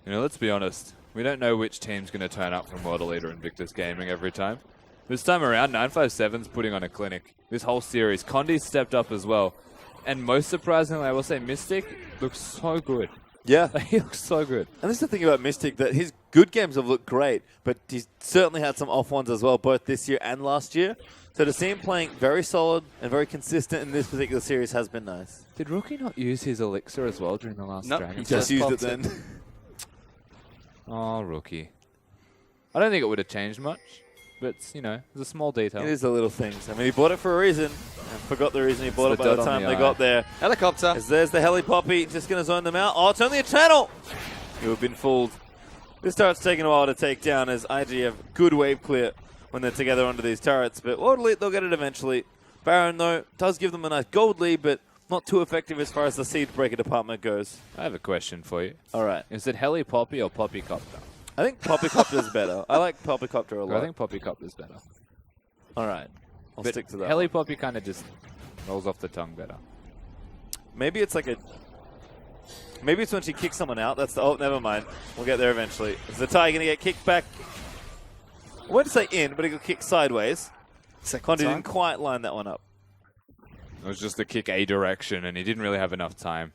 You know, let's be honest. We don't know which team's going to turn up from World Elite or Invictus Gaming every time. This time around, 957's putting on a clinic. This whole series. Condi's stepped up as well. And most surprisingly, I will say Mystic looks so good. Yeah. He looks so good. And this is the thing about Mystic, that his good games have looked great, but he's certainly had some off ones as well, both this year and last year. So to see him playing very solid and very consistent in this particular series has been nice. Did Rookie not use his elixir as well during the last Dragon? He just used it then. Oh, Rookie. I don't think it would have changed much, but, you know, it's a small detail. It is the little things. I mean, he bought it for a reason, and forgot the reason he bought it by the time they got there. Helicopter. As there's the Heli Poppy, just going to zone them out. Oh, it's only a channel! You have been fooled. This turret's taking a while to take down as IG have good wave clear when they're together onto these turrets, but World Elite, they'll get it eventually. Baron, though, does give them a nice gold lead, but not too effective as far as the Siege Breaker department goes. I have a question for you. All right. Is it Heli Poppy or Poppy Copter? I think Poppy Copter's better. I like Poppy Copter a lot. I think Poppy Copter's better. All right. I'll stick to that. Heli Poppy kind of just rolls off the tongue better. Maybe it's like a... Maybe it's when she kicks someone out. That's the... Oh, never mind. We'll get there eventually. Is the tie going to get kicked back? I wouldn't say in, but he got kicked sideways. Condi didn't quite line that one up. It was just the kick a direction, and he didn't really have enough time.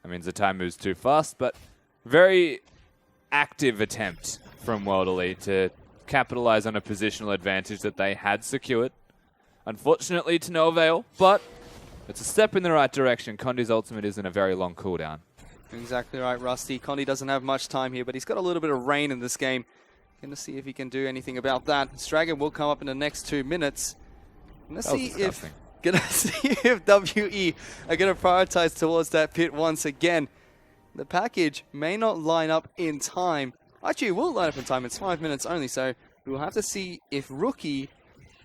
I mean, Zatai moves too fast, but very active attempt from World Elite to capitalize on a positional advantage that they had secured. Unfortunately, to no avail, but it's a step in the right direction. Condi's ultimate is in a very long cooldown. Exactly right, Rusty. Condi doesn't have much time here, but he's got a little bit of rain in this game. Going to see if he can do anything about that. This Dragon will come up in the next 2 minutes. Gonna see if WE are going to prioritize towards that pit once again. The package may not line up in time. Actually, it will line up in time. It's 5 minutes only, so we'll have to see if Rookie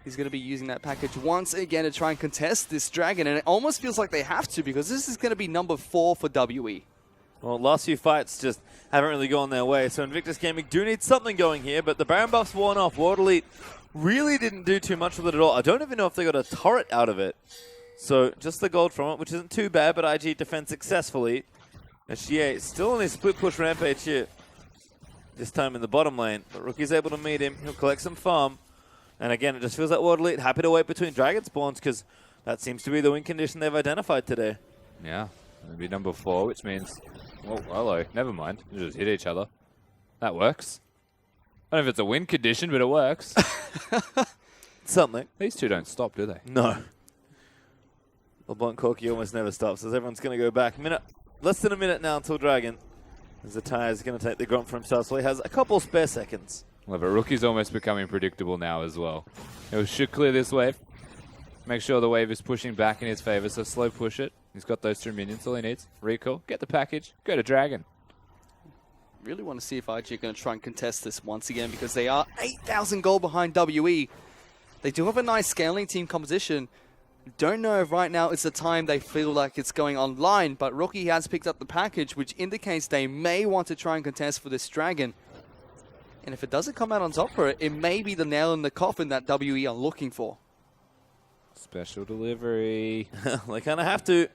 is going to be using that package once again to try and contest this Dragon. And it almost feels like they have to, because this is going to be number 4 for WE. Well, last few fights just haven't really gone their way, so Invictus Gaming do need something going here, but the Baron buff's worn off. World Elite really didn't do too much with it at all. I don't even know if they got a turret out of it. So just the gold from it, which isn't too bad, but IG defends successfully. SGA still on his split push rampage here, this time in the bottom lane, but Rookie's able to meet him. He'll collect some farm. And again, it just feels like World Elite happy to wait between Dragon spawns, because that seems to be the win condition they've identified today. Yeah, it'll be number 4, which means... Oh, hello. Never mind. They just hit each other. That works. I don't know if it's a win condition, but it works. Something. These two don't stop, do they? No. LeBlanc Corky almost never stops, as everyone's going to go back. Less than a minute now until Dragon. As the Zatai is going to take the grunt for himself, so he has a couple spare seconds. Well, but Rookie's almost becoming predictable now as well. He should clear this wave. Make sure the wave is pushing back in his favor, so slow push it. He's got those 2 minions, all he needs. Recall, get the package, go to Dragon. Really want to see if IG are going to try and contest this once again, because they are 8,000 gold behind WE. They do have a nice scaling team composition. Don't know if right now is the time they feel like it's going online, but Rookie has picked up the package, which indicates they may want to try and contest for this Dragon. And if it doesn't come out on top for it, it may be the nail in the coffin that WE are looking for. Special delivery. They kind of have to.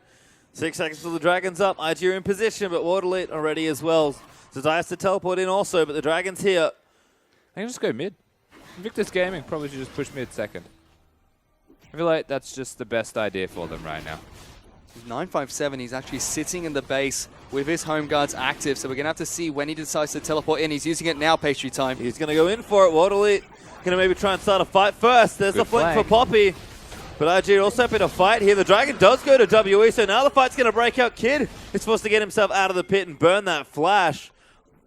6 seconds till the Dragon's up. IG are in position, but World Elite already as well. Zatai has to teleport in also, but the Dragon's here. I can just go mid. Invictus Gaming probably should just push mid second. I feel like that's just the best idea for them right now. 957, he's actually sitting in the base with his home guards active, so we're going to have to see when he decides to teleport in. He's using it now, pastry time. He's going to go in for it. World Elite going to maybe try and start a fight first. There's the flank for Poppy. But IG also happy to fight here. The Dragon does go to WE, so now the fight's going to break out. Kid is forced to get himself out of the pit and burn that flash.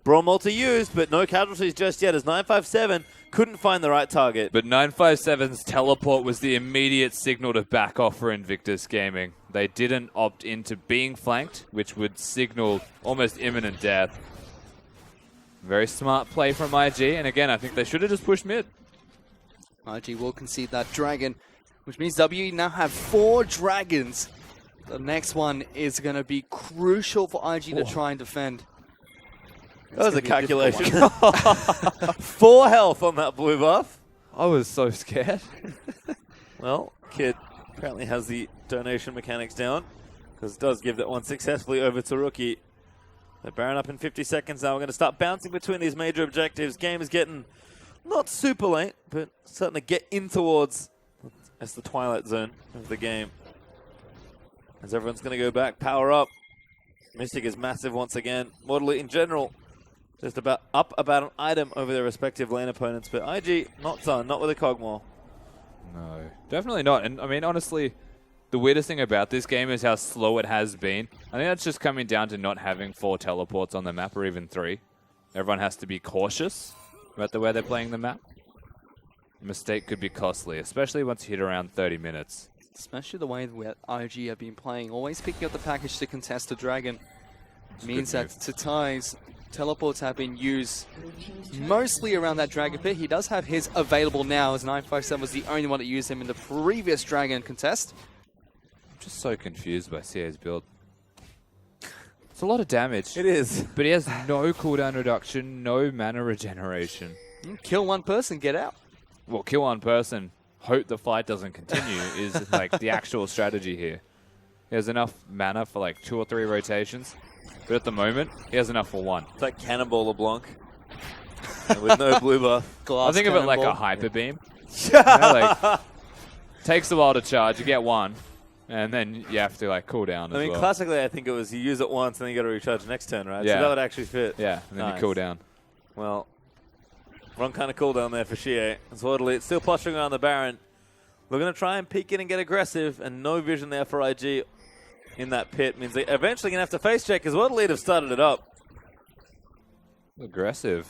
Brawl multi used, but no casualties just yet, as 957 couldn't find the right target. But 957's teleport was the immediate signal to back off for Invictus Gaming. They didn't opt into being flanked, which would signal almost imminent death. Very smart play from IG, and again, I think they should have just pushed mid. IG will concede that Dragon, which means WE now have 4 Dragons. The next one is going to be crucial for IG to try and defend. That was a calculation. 4 health on that blue buff. I was so scared. Well, Kid apparently has the donation mechanics down, because it does give that one successfully over to Rookie. They're Baron up in 50 seconds now. We're going to start bouncing between these major objectives. Game is getting not super late, but starting to get in towards the twilight zone of the game. As everyone's going to go back, power up. Mystic is massive once again. World Elite in general, just about an item over their respective lane opponents. But IG, not done, not with a Cogmore. No, definitely not. And I mean, honestly, the weirdest thing about this game is how slow it has been. I think that's just coming down to not having 4 teleports on the map, or even 3. Everyone has to be cautious about the way they're playing the map. A mistake could be costly, especially once you hit around 30 minutes. Especially the way that IG have been playing, always picking up the package to contest the Dragon. Means that Zatai's teleports have been used mostly around that Dragon pit. He does have his available now, as 957 was the only one that used him in the previous Dragon contest. I'm just so confused by CA's build. It's a lot of damage. It is. But he has no cooldown reduction, no mana regeneration. Kill one person, get out. Well, kill one person, hope the fight doesn't continue is like the actual strategy here. He has enough mana for like 2 or 3 rotations, but at the moment, he has enough for 1. It's like Cannonball LeBlanc with no blue buff. I think of it like a hyper beam. You know, like, takes a while to charge, you get 1, And then you have to like cool down as I mean, well. classically, I think it was you use it once and then you got to recharge next turn, right? Yeah. So that would actually fit. Yeah, and then Nice. you cool down. Well, wrong kind of cooldown there for Shie. As Waterly still posturing around the Baron. We're going to try and peek in and get aggressive, and no vision there for IG in that pit. Means they eventually going to have to face check because Waterly have started it up. Aggressive.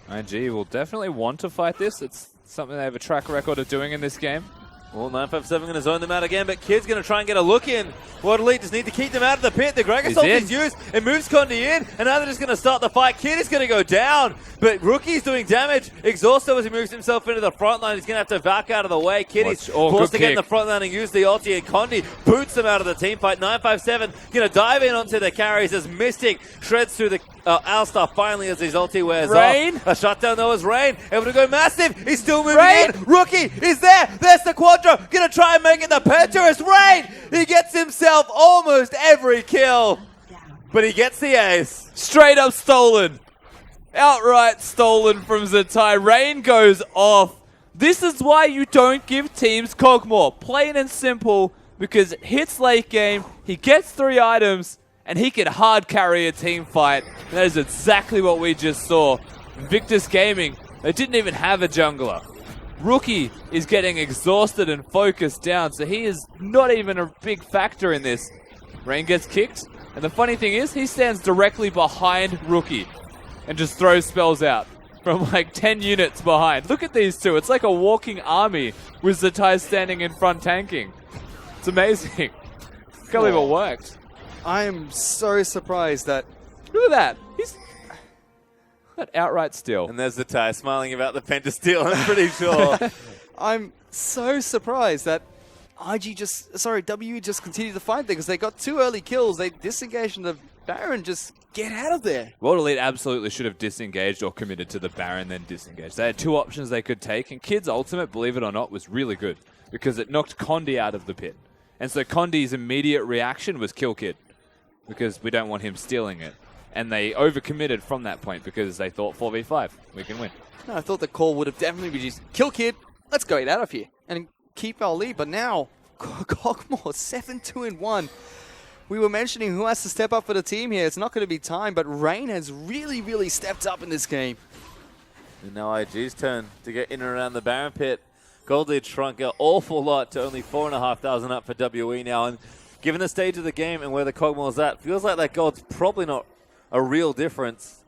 IG will definitely want to fight this. It's something they have a track record of doing in this game. Well, 957 going to zone them out again, but Kid's going to try and get a look in. Waterly just need to keep them out of the pit. The Greg Assault is used. It moves Condi in, and now they're just going to start the fight. Kid is going to go down, but Rookie's doing damage. Exhausto, as he moves himself into the front line, he's going to have to back out of the way. Kid is forced to get in the front line and use the ulti, and Condi boots them out of the team fight. 957 going to dive in onto the carries as Mystic shreds through the Alistar finally as his ulti wears off. A shutdown though is Rain. Able to go massive. He's still moving in. Rookie is there. There's the Quadro. Gonna try and make it the Penturus. Rain! He gets himself almost every kill. But he gets the ace. Straight up stolen. Outright stolen from Zatai. Rain goes off. This is why you don't give teams Cogmore. Plain and simple. Because it hits late game. He gets 3 items. And he can hard carry a team fight. And that is exactly what we just saw. Invictus Gaming, they didn't even have a jungler. Rookie is getting exhausted and focused down, so he is not even a big factor in this. Rain gets kicked, and the funny thing is, he stands directly behind Rookie and just throws spells out from like 10 units behind. Look at these two. It's like a walking army with Zatai standing in front tanking. It's amazing. Can't believe it worked. I am so surprised that... Look at that. He's... That outright steal. And there's the tie smiling about the Penta steal, I'm pretty sure. I'm so surprised that W just continued to fight there because they got 2 early kills. They disengaged and the Baron just get out of there. World Elite absolutely should have disengaged or committed to the Baron, then disengaged. They had 2 options they could take, and Kid's ultimate, believe it or not, was really good because it knocked Condi out of the pit. And so Condi's immediate reaction was kill Kid because we don't want him stealing it. And they overcommitted from that point because they thought 4v5, we can win. No, I thought the call would have definitely been just kill Kid, let's go out of here and keep our lead. But now, Cogmore 7-2-1. We were mentioning who has to step up for the team here. It's not going to be time, but Rain has really stepped up in this game. And now IG's turn to get in and around the Baron pit. Gold lead shrunk an awful lot to only 4,500 up for WE now. And given the stage of the game and where the Cogmore's at, feels like that gold's probably not a real difference.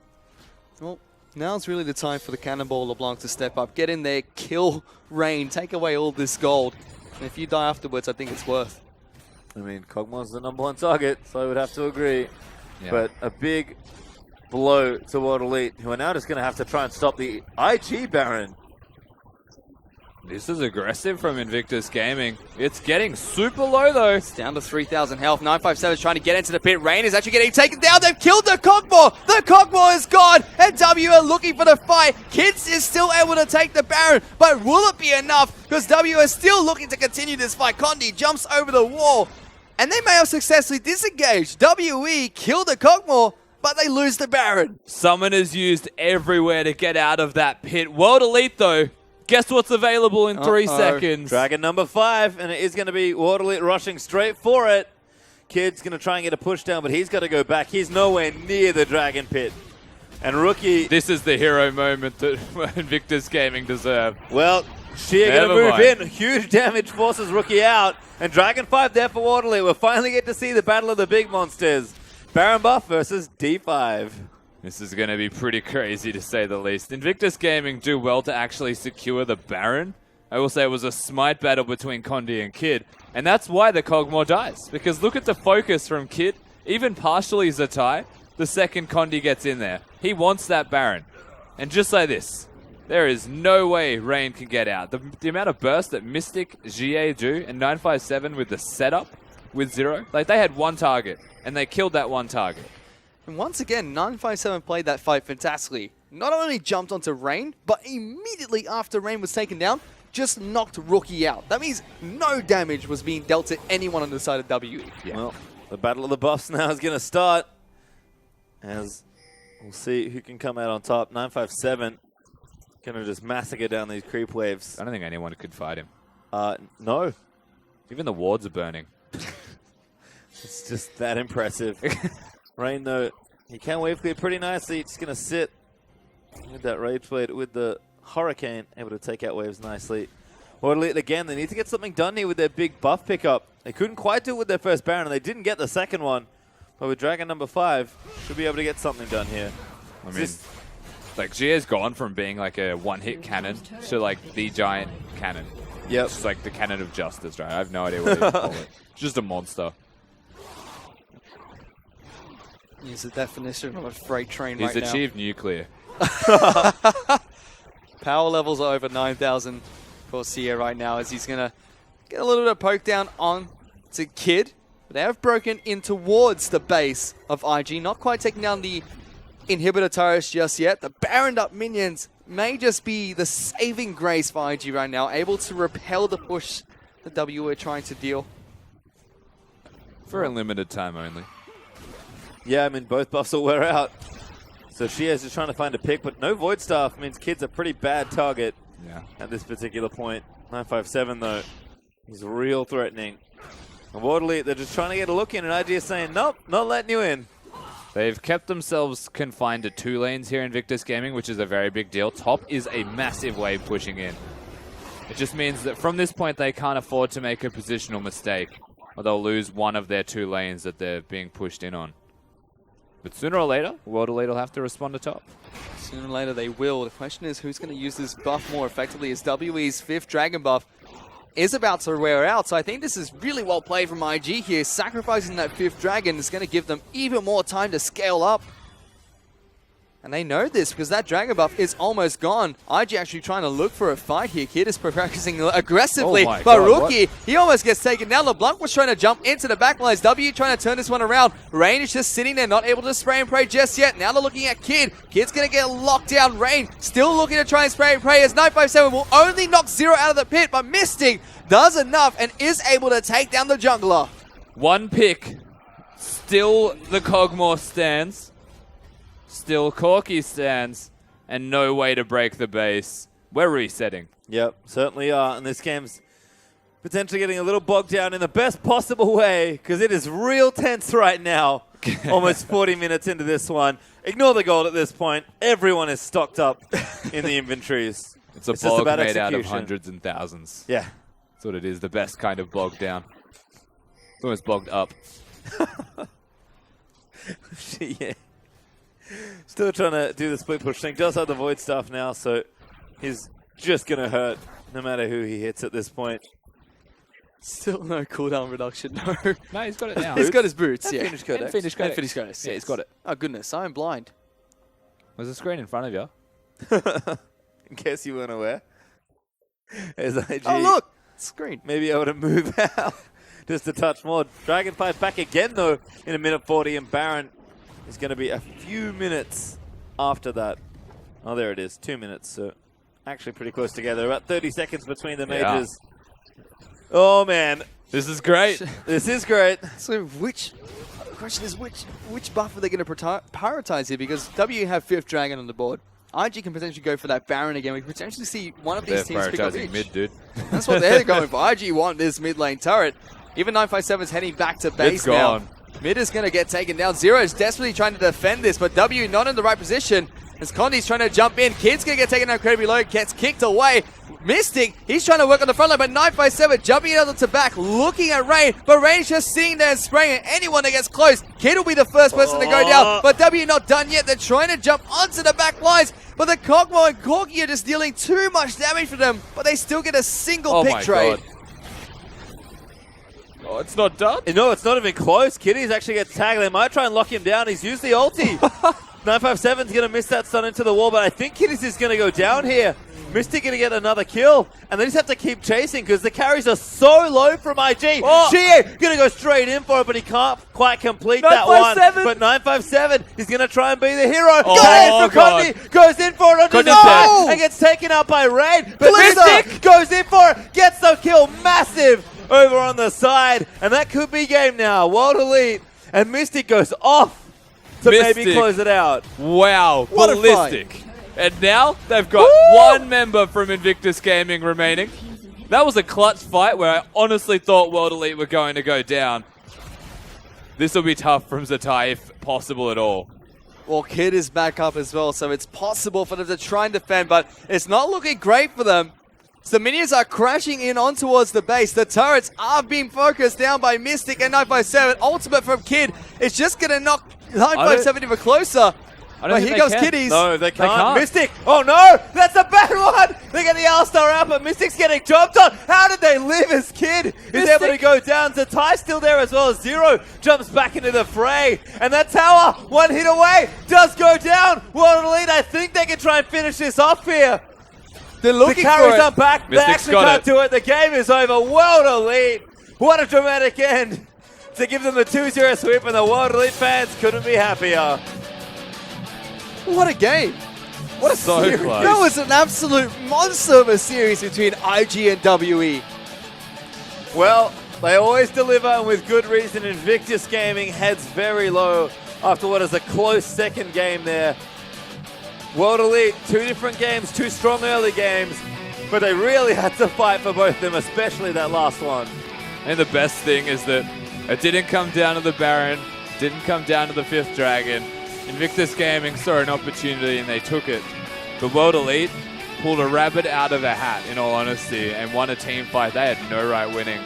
Well, now's really the time for the Cannonball LeBlanc to step up. Get in there, kill Rain, take away all this gold. And if you die afterwards, I think it's worth. I mean, Cogmore's the #1 target, so I would have to agree. Yeah. But a big blow to World Elite, who are now just going to have to try and stop the IG Baron. This is aggressive from Invictus Gaming. It's getting super low, though. It's down to 3,000 health. 957 is trying to get into the pit. Rain is actually getting taken down. They've killed the Cogmore. The Cogmore is gone. And W are looking for the fight. Kids is still able to take the Baron. But will it be enough? Because W is still looking to continue this fight. Condi jumps over the wall. And they may have successfully disengaged. WE killed the Cogmore, but they lose the Baron. Summon is used everywhere to get out of that pit. World Elite, though. Guess what's available in 3 seconds? Dragon #5, and it is going to be World Elite rushing straight for it. Kid's going to try and get a push down, but he's got to go back. He's nowhere near the Dragon pit. And Rookie... This is the hero moment that Invictus Gaming deserve. Well, Shia going to move in. Huge damage forces Rookie out. And Dragon 5 there for World Elite. We'll finally get to see the battle of the big monsters. Baron Buff versus D5. This is going to be pretty crazy, to say the least. Invictus Gaming do well to actually secure the Baron. I will say it was a smite battle between Condi and Kid. And that's why the Cogmore dies. Because look at the focus from Kid. Even partially Zatai, the second Condi gets in there. He wants that Baron. And just like this, there is no way Rain can get out. The amount of burst that Mystic, GA do, and 957 with the setup with 0. Like, they had 1 target, and they killed that 1 target. And once again, 957 played that fight fantastically. Not only jumped onto Rain, but immediately after Rain was taken down, just knocked Rookie out. That means no damage was being dealt to anyone on the side of WE. Yeah. Well, the battle of the buffs now is going to start. As we'll see who can come out on top. 957 going to just massacre down these creep waves. I don't think anyone could fight him. No. Even the wards are burning. It's just that impressive. Rain, though, he can wave clear pretty nicely. Just going to sit with that Rage Blade with the Hurricane, able to take out waves nicely. Elite again, they need to get something done here with their big buff pickup. They couldn't quite do it with their first Baron, and they didn't get the second one. But with Dragon number 5, should be able to get something done here. I mean, like, Gia's gone from being like a one-hit cannon to like the giant cannon. Yep. It's like the cannon of justice, right? I have no idea what you call it. Just a monster. He's the definition of a freight train right now. He's achieved nuclear. Power levels are over 9,000 for Sia right now as he's going to get a little bit of poke down on to Kid. But they have broken in towards the base of IG, not quite taking down the inhibitor turrets just yet. The Baroned up minions may just be the saving grace for IG right now, able to repel the push the W are trying to deal. For a limited time only. Yeah, I mean, both buffs will wear out. So Shia's just trying to find a pick, but no Void Staff means Kid's a pretty bad target at this particular point. 957, though, he's real threatening. And World Elite, they're just trying to get a look in, and IG is saying, nope, not letting you in. They've kept themselves confined to 2 lanes here in Invictus Gaming, which is a very big deal. Top is a massive wave pushing in. It just means that from this point, they can't afford to make a positional mistake, or they'll lose one of their 2 lanes that they're being pushed in on. But sooner or later, World Elite will have to respond to top. Sooner or later they will. The question is who's going to use this buff more effectively as WE's 5th Dragon buff is about to wear out. So I think this is really well played from IG here. Sacrificing that 5th Dragon is going to give them even more time to scale up. And they know this because that Dragon buff is almost gone. IG actually trying to look for a fight here. Kid is practicing aggressively, oh but Rookie, he almost gets taken down. LeBlanc was trying to jump into the backlines. W trying to turn this one around. Rain is just sitting there, not able to spray and pray just yet. Now they're looking at Kid. Kid's going to get locked down. Rain still looking to try and spray and pray as 957 will only knock 0 out of the pit, but Mystic does enough and is able to take down the jungler. 1 pick. Still the Cogmore stands. Still Corky stands, and no way to break the base. We're resetting. Yep, certainly are. And this game's potentially getting a little bogged down in the best possible way because it is real tense right now. Almost 40 minutes into this one. Ignore the gold at this point. Everyone is stocked up in the inventories. It's a bog made out of hundreds and thousands. Yeah. That's what it is, the best kind of bogged down. It's almost bogged up. Yeah. Still trying to do the split push thing. Does have the Void Staff now, so he's just going to hurt no matter who he hits at this point. Still no cooldown reduction, no. No, he's got it now. He's got his boots, And yeah. Finished Codex. And finished Codex. Finished Codex, Yeah, he's got it. Oh goodness, I'm blind. There's a screen in front of you. In case you weren't aware. As IG Oh look! Screen. maybe able to move out just a touch more. Dragonfly back again, though, in 1:40, and Baron is going to be a few minutes after that. Oh, there it is. 2 minutes. So actually pretty close together. About 30 seconds between the majors. Oh, man. This is great. This is great. So the question is which buff are they going to prioritize here? Because W have 5th Dragon on the board. IG can potentially go for that Baron again. We could potentially see one of these teams pick up prioritizing each. mid, dude. That's what they're going for. IG want this mid lane turret. Even 957's heading back to base It's now. gone. Mid is going to get taken down. Zero is desperately trying to defend this, but W not in the right position. As Condi's trying to jump in. Kid's going to get taken down incredibly low. Gets kicked away. Mystic, he's trying to work on the front line, but 957 jumping out of the back, looking at Rain. But Rain's just sitting there and spraying at anyone that gets close. Kid will be the first person to go down, but W not done yet. They're trying to jump onto the back lines, but the Cogmo and Corky are just dealing too much damage for them, but they still get a single pick trade. God. Oh, it's not done? No, it's not even close. Kitty's actually gets tagged. They might try and lock him down. He's used the ulti. 957's going to miss that stun into the wall, but I think Kitty's is going to go down here. Mystic going to get another kill, and they just have to keep chasing because the carries are so low from IG. Oh. Chie going to go straight in for it, but he can't quite complete that one. But 957 is going to try and be the hero. Oh, Got it from God. Condi. Goes in for it on Condi's the dead. and gets taken out by Rain. But Mystic Mystic goes in for it, gets the kill. Massive over on the side, and that could be game now. World Elite, and Mystic goes off to maybe Mystic. close it out. Wow, What a ballistic. And now they've got one member from Invictus Gaming remaining. That was a clutch fight where I honestly thought World Elite were going to go down. this will be tough from Zatai if possible at all. Well, Kid is back up as well, so it's possible for them to try and defend, but it's not looking great for them. So minions are crashing in on towards the base. The turrets are being focused down by Mystic and 957. Ultimate from Kid is just going to knock 957 even closer. But here goes Kiddies. No, they can't. Mystic. Oh no, that's a bad one. They get the All-Star out, but Mystic's getting jumped on. How did they live as Kid is able to go down? Zatai still there as well as Zero jumps back into the fray. And that tower, one hit away, does go down. World Elite, I think they can try and finish this off here. They're looking the carries for it. are back. Mystic's they actually got can't it. do it. The game is over. World Elite. What a dramatic end to give them the 2-0 sweep, and the World Elite fans couldn't be happier. What a game. What a So series. close. That was an absolute monster of a series between IG and WE. Well, they always deliver, and with good reason. Invictus Gaming heads very low after what is a close second game there. World Elite, 2 different games, 2 strong early games, but they really had to fight for both of them, especially that last one. And the best thing is that it didn't come down to the Baron, didn't come down to the 5th Dragon. Invictus Gaming saw an opportunity and they took it. The World Elite pulled a rabbit out of a hat, in all honesty, and won a team fight they had no right winning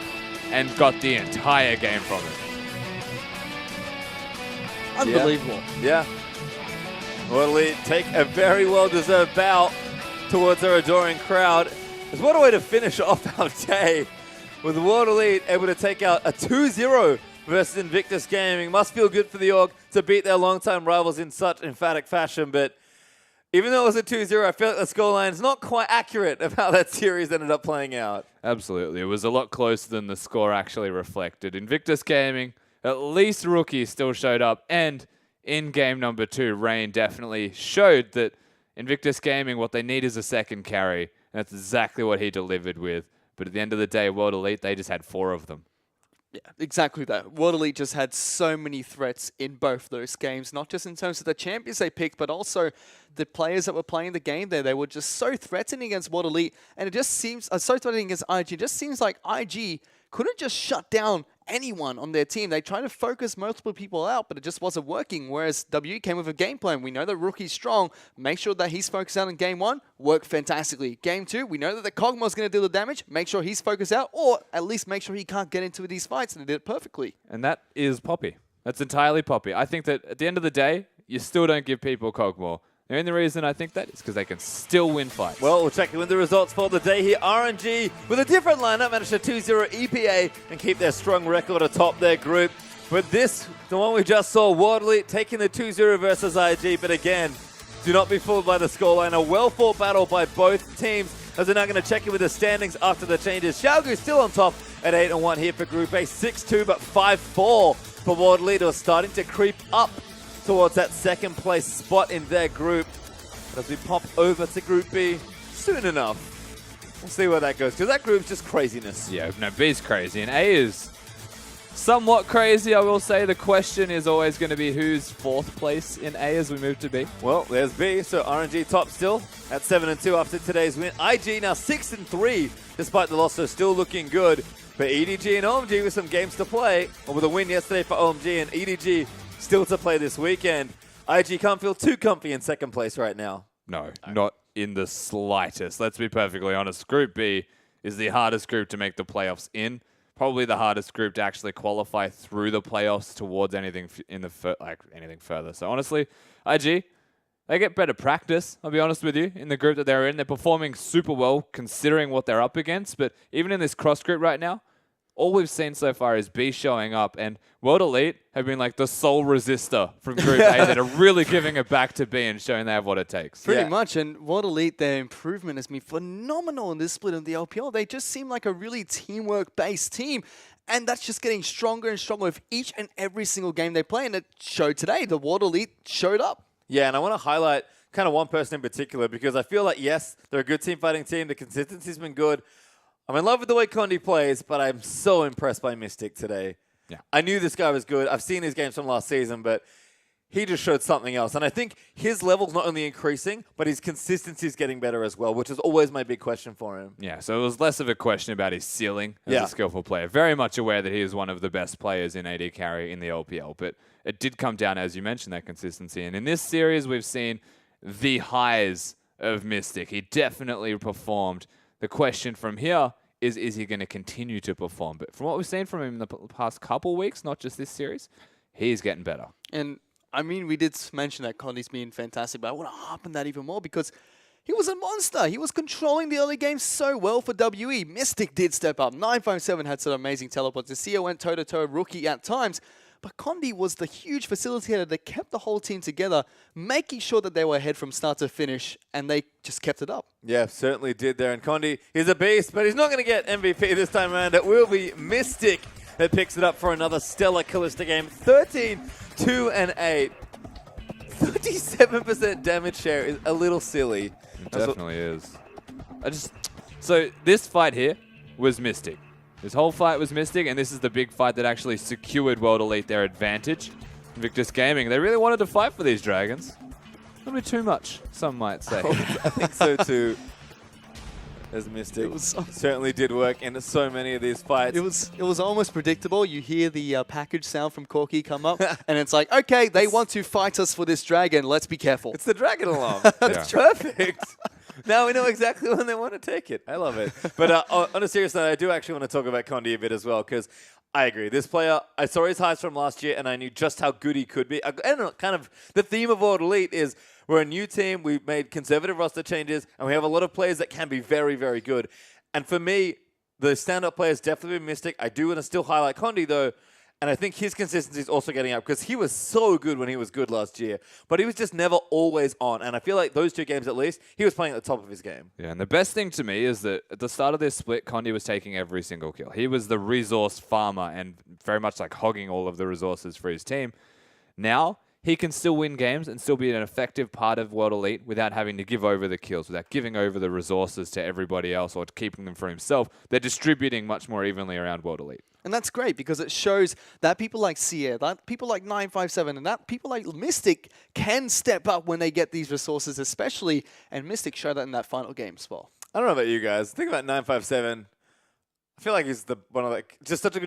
and got the entire game from it. Unbelievable. Yeah. World Elite take a very well-deserved bow towards their adoring crowd. It's what a way to finish off our day, with World Elite able to take out a 2-0 versus Invictus Gaming. Must feel good for the org to beat their longtime rivals in such emphatic fashion, but even though it was a 2-0, I feel like the scoreline is not quite accurate of how that series ended up playing out. Absolutely. It was a lot closer than the score actually reflected. Invictus Gaming, at least Rookie still showed up, and in game number 2, Rain definitely showed that Invictus Gaming, what they need is a second carry, and that's exactly what he delivered with. But at the end of the day, World Elite, they just had 4 of them. Yeah, exactly that. World Elite just had so many threats in both those games, not just in terms of the champions they picked, but also the players that were playing the game there. They were just so threatening against World Elite, and it just seems, so threatening against IG. It just seems like IG couldn't just shut down anyone on their team. They tried to focus multiple people out, but it just wasn't working, whereas W came with a game plan. We know that Rookie's strong. Make sure that he's focused out in game 1. Worked fantastically. Game 2, we know that the Kog'Maw's going to deal the damage. Make sure he's focused out, or at least make sure he can't get into these fights, and he did it perfectly. And that is Poppy. That's entirely Poppy. I think that at the end of the day, you still don't give people Kog'Maw. The only reason I think that is because they can still win fights. Well, we'll check in with the results for the day here. RNG, with a different lineup, managed a 2-0 EPA and keep their strong record atop their group. But this, the one we just saw, World Elite taking the 2-0 versus IG. But again, do not be fooled by the scoreline. A well-fought battle by both teams, as they're now going to check in with the standings after the changes. Xiaogu still on top at 8-1 here for Group A. 6-2, but 5-4 for World Elite, who are starting to creep up towards that second place spot in their group. But as we pop over to Group B soon enough, we'll see where that goes, because that group's just craziness. Yeah, no, B's crazy, and A is somewhat crazy, I will say. The question is always going to be who's 4th place in A as we move to B. Well, there's B, so RNG top still at 7-2 after today's win. IG now 6-3, despite the loss, so still looking good. But EDG and OMG with some games to play, or with a win yesterday for OMG, and EDG still to play this weekend. IG can't feel too comfy in second place right now. No, not in the slightest. Let's be perfectly honest. Group B is the hardest group to make the playoffs in. Probably the hardest group to actually qualify through the playoffs towards anything in the anything further. So honestly, IG, they get better practice, I'll be honest with you, in the group that they're in. They're performing super well considering what they're up against. But even in this cross group right now, all we've seen so far is B showing up, and World Elite have been like the sole resistor from Group A that are really giving it back to B and showing they have what it takes. Pretty much, and World Elite, their improvement has been phenomenal in this split of the LPL. They just seem like a really teamwork-based team, and that's just getting stronger and stronger with each and every single game they play, and it showed today. The World Elite showed up. Yeah, and I want to highlight kind of one person in particular, because I feel like, yes, they're a good team-fighting team. The consistency's been good. I'm in love with the way Condi plays, but I'm so impressed by Mystic today. Yeah. I knew this guy was good. I've seen his games from last season, but he just showed something else. And I think his level's not only increasing, but his consistency is getting better as well, which is always my big question for him. Yeah, so it was less of a question about his ceiling as a skillful player. Very much aware that he is one of the best players in AD carry in the LPL, but it did come down, as you mentioned, that consistency. And in this series, we've seen the highs of Mystic. He definitely performed. The question from here is he going to continue to perform? But from what we've seen from him in the past couple weeks, not just this series, he's getting better. And I mean, we did mention that Condi's been fantastic, but I want to harp on that even more because he was a monster. He was controlling the early game so well for WE. Mystic did step up. 957 had some amazing teleports. The CEO went toe-to-toe rookie at times. But Condi was the huge facilitator that kept the whole team together, making sure that they were ahead from start to finish, and they just kept it up. Yeah, certainly did there. And Condi is a beast, but he's not going to get MVP this time around. It will be Mystic that picks it up for another stellar Kalista game. 13, 2, and 8. 37% damage share is a little silly. It definitely is. So this fight here was Mystic. This whole fight was Mystic, and this is the big fight that actually secured World Elite their advantage. Invictus Gaming, they really wanted to fight for these dragons. A little bit too much, some might say. I think so too. As Mystic certainly did work in so many of these fights. It was almost predictable. You hear the package sound from Corky come up, and it's like, okay, they want to fight us for this dragon. Let's be careful. It's the dragon alarm. That's perfect. Now we know exactly when they want to take it. I love it. But on a serious note, I do actually want to talk about Condi a bit as well, because I agree. This player, I saw his highs from last year, and I knew just how good he could be. I don't know, kind of the theme of World Elite is we're a new team. We've made conservative roster changes, and we have a lot of players that can be very, very good. And for me, the stand-up players definitely been Mystic. I do want to still highlight Condi, though. And I think his consistency is also getting up because he was so good when he was good last year. But he was just never always on. And I feel like those two games at least, he was playing at the top of his game. Yeah, and the best thing to me is that at the start of this split, Condi was taking every single kill. He was the resource farmer and very much like hogging all of the resources for his team. Now, he can still win games and still be an effective part of World Elite without having to give over the kills, without giving over the resources to everybody else or keeping them for himself. They're distributing much more evenly around World Elite. And that's great because it shows that people like Sierra, that people like 957, and that people like Mystic can step up when they get these resources especially, and Mystic showed that in that final game as well. I don't know about you guys. Think about 957. I feel like he's just such a good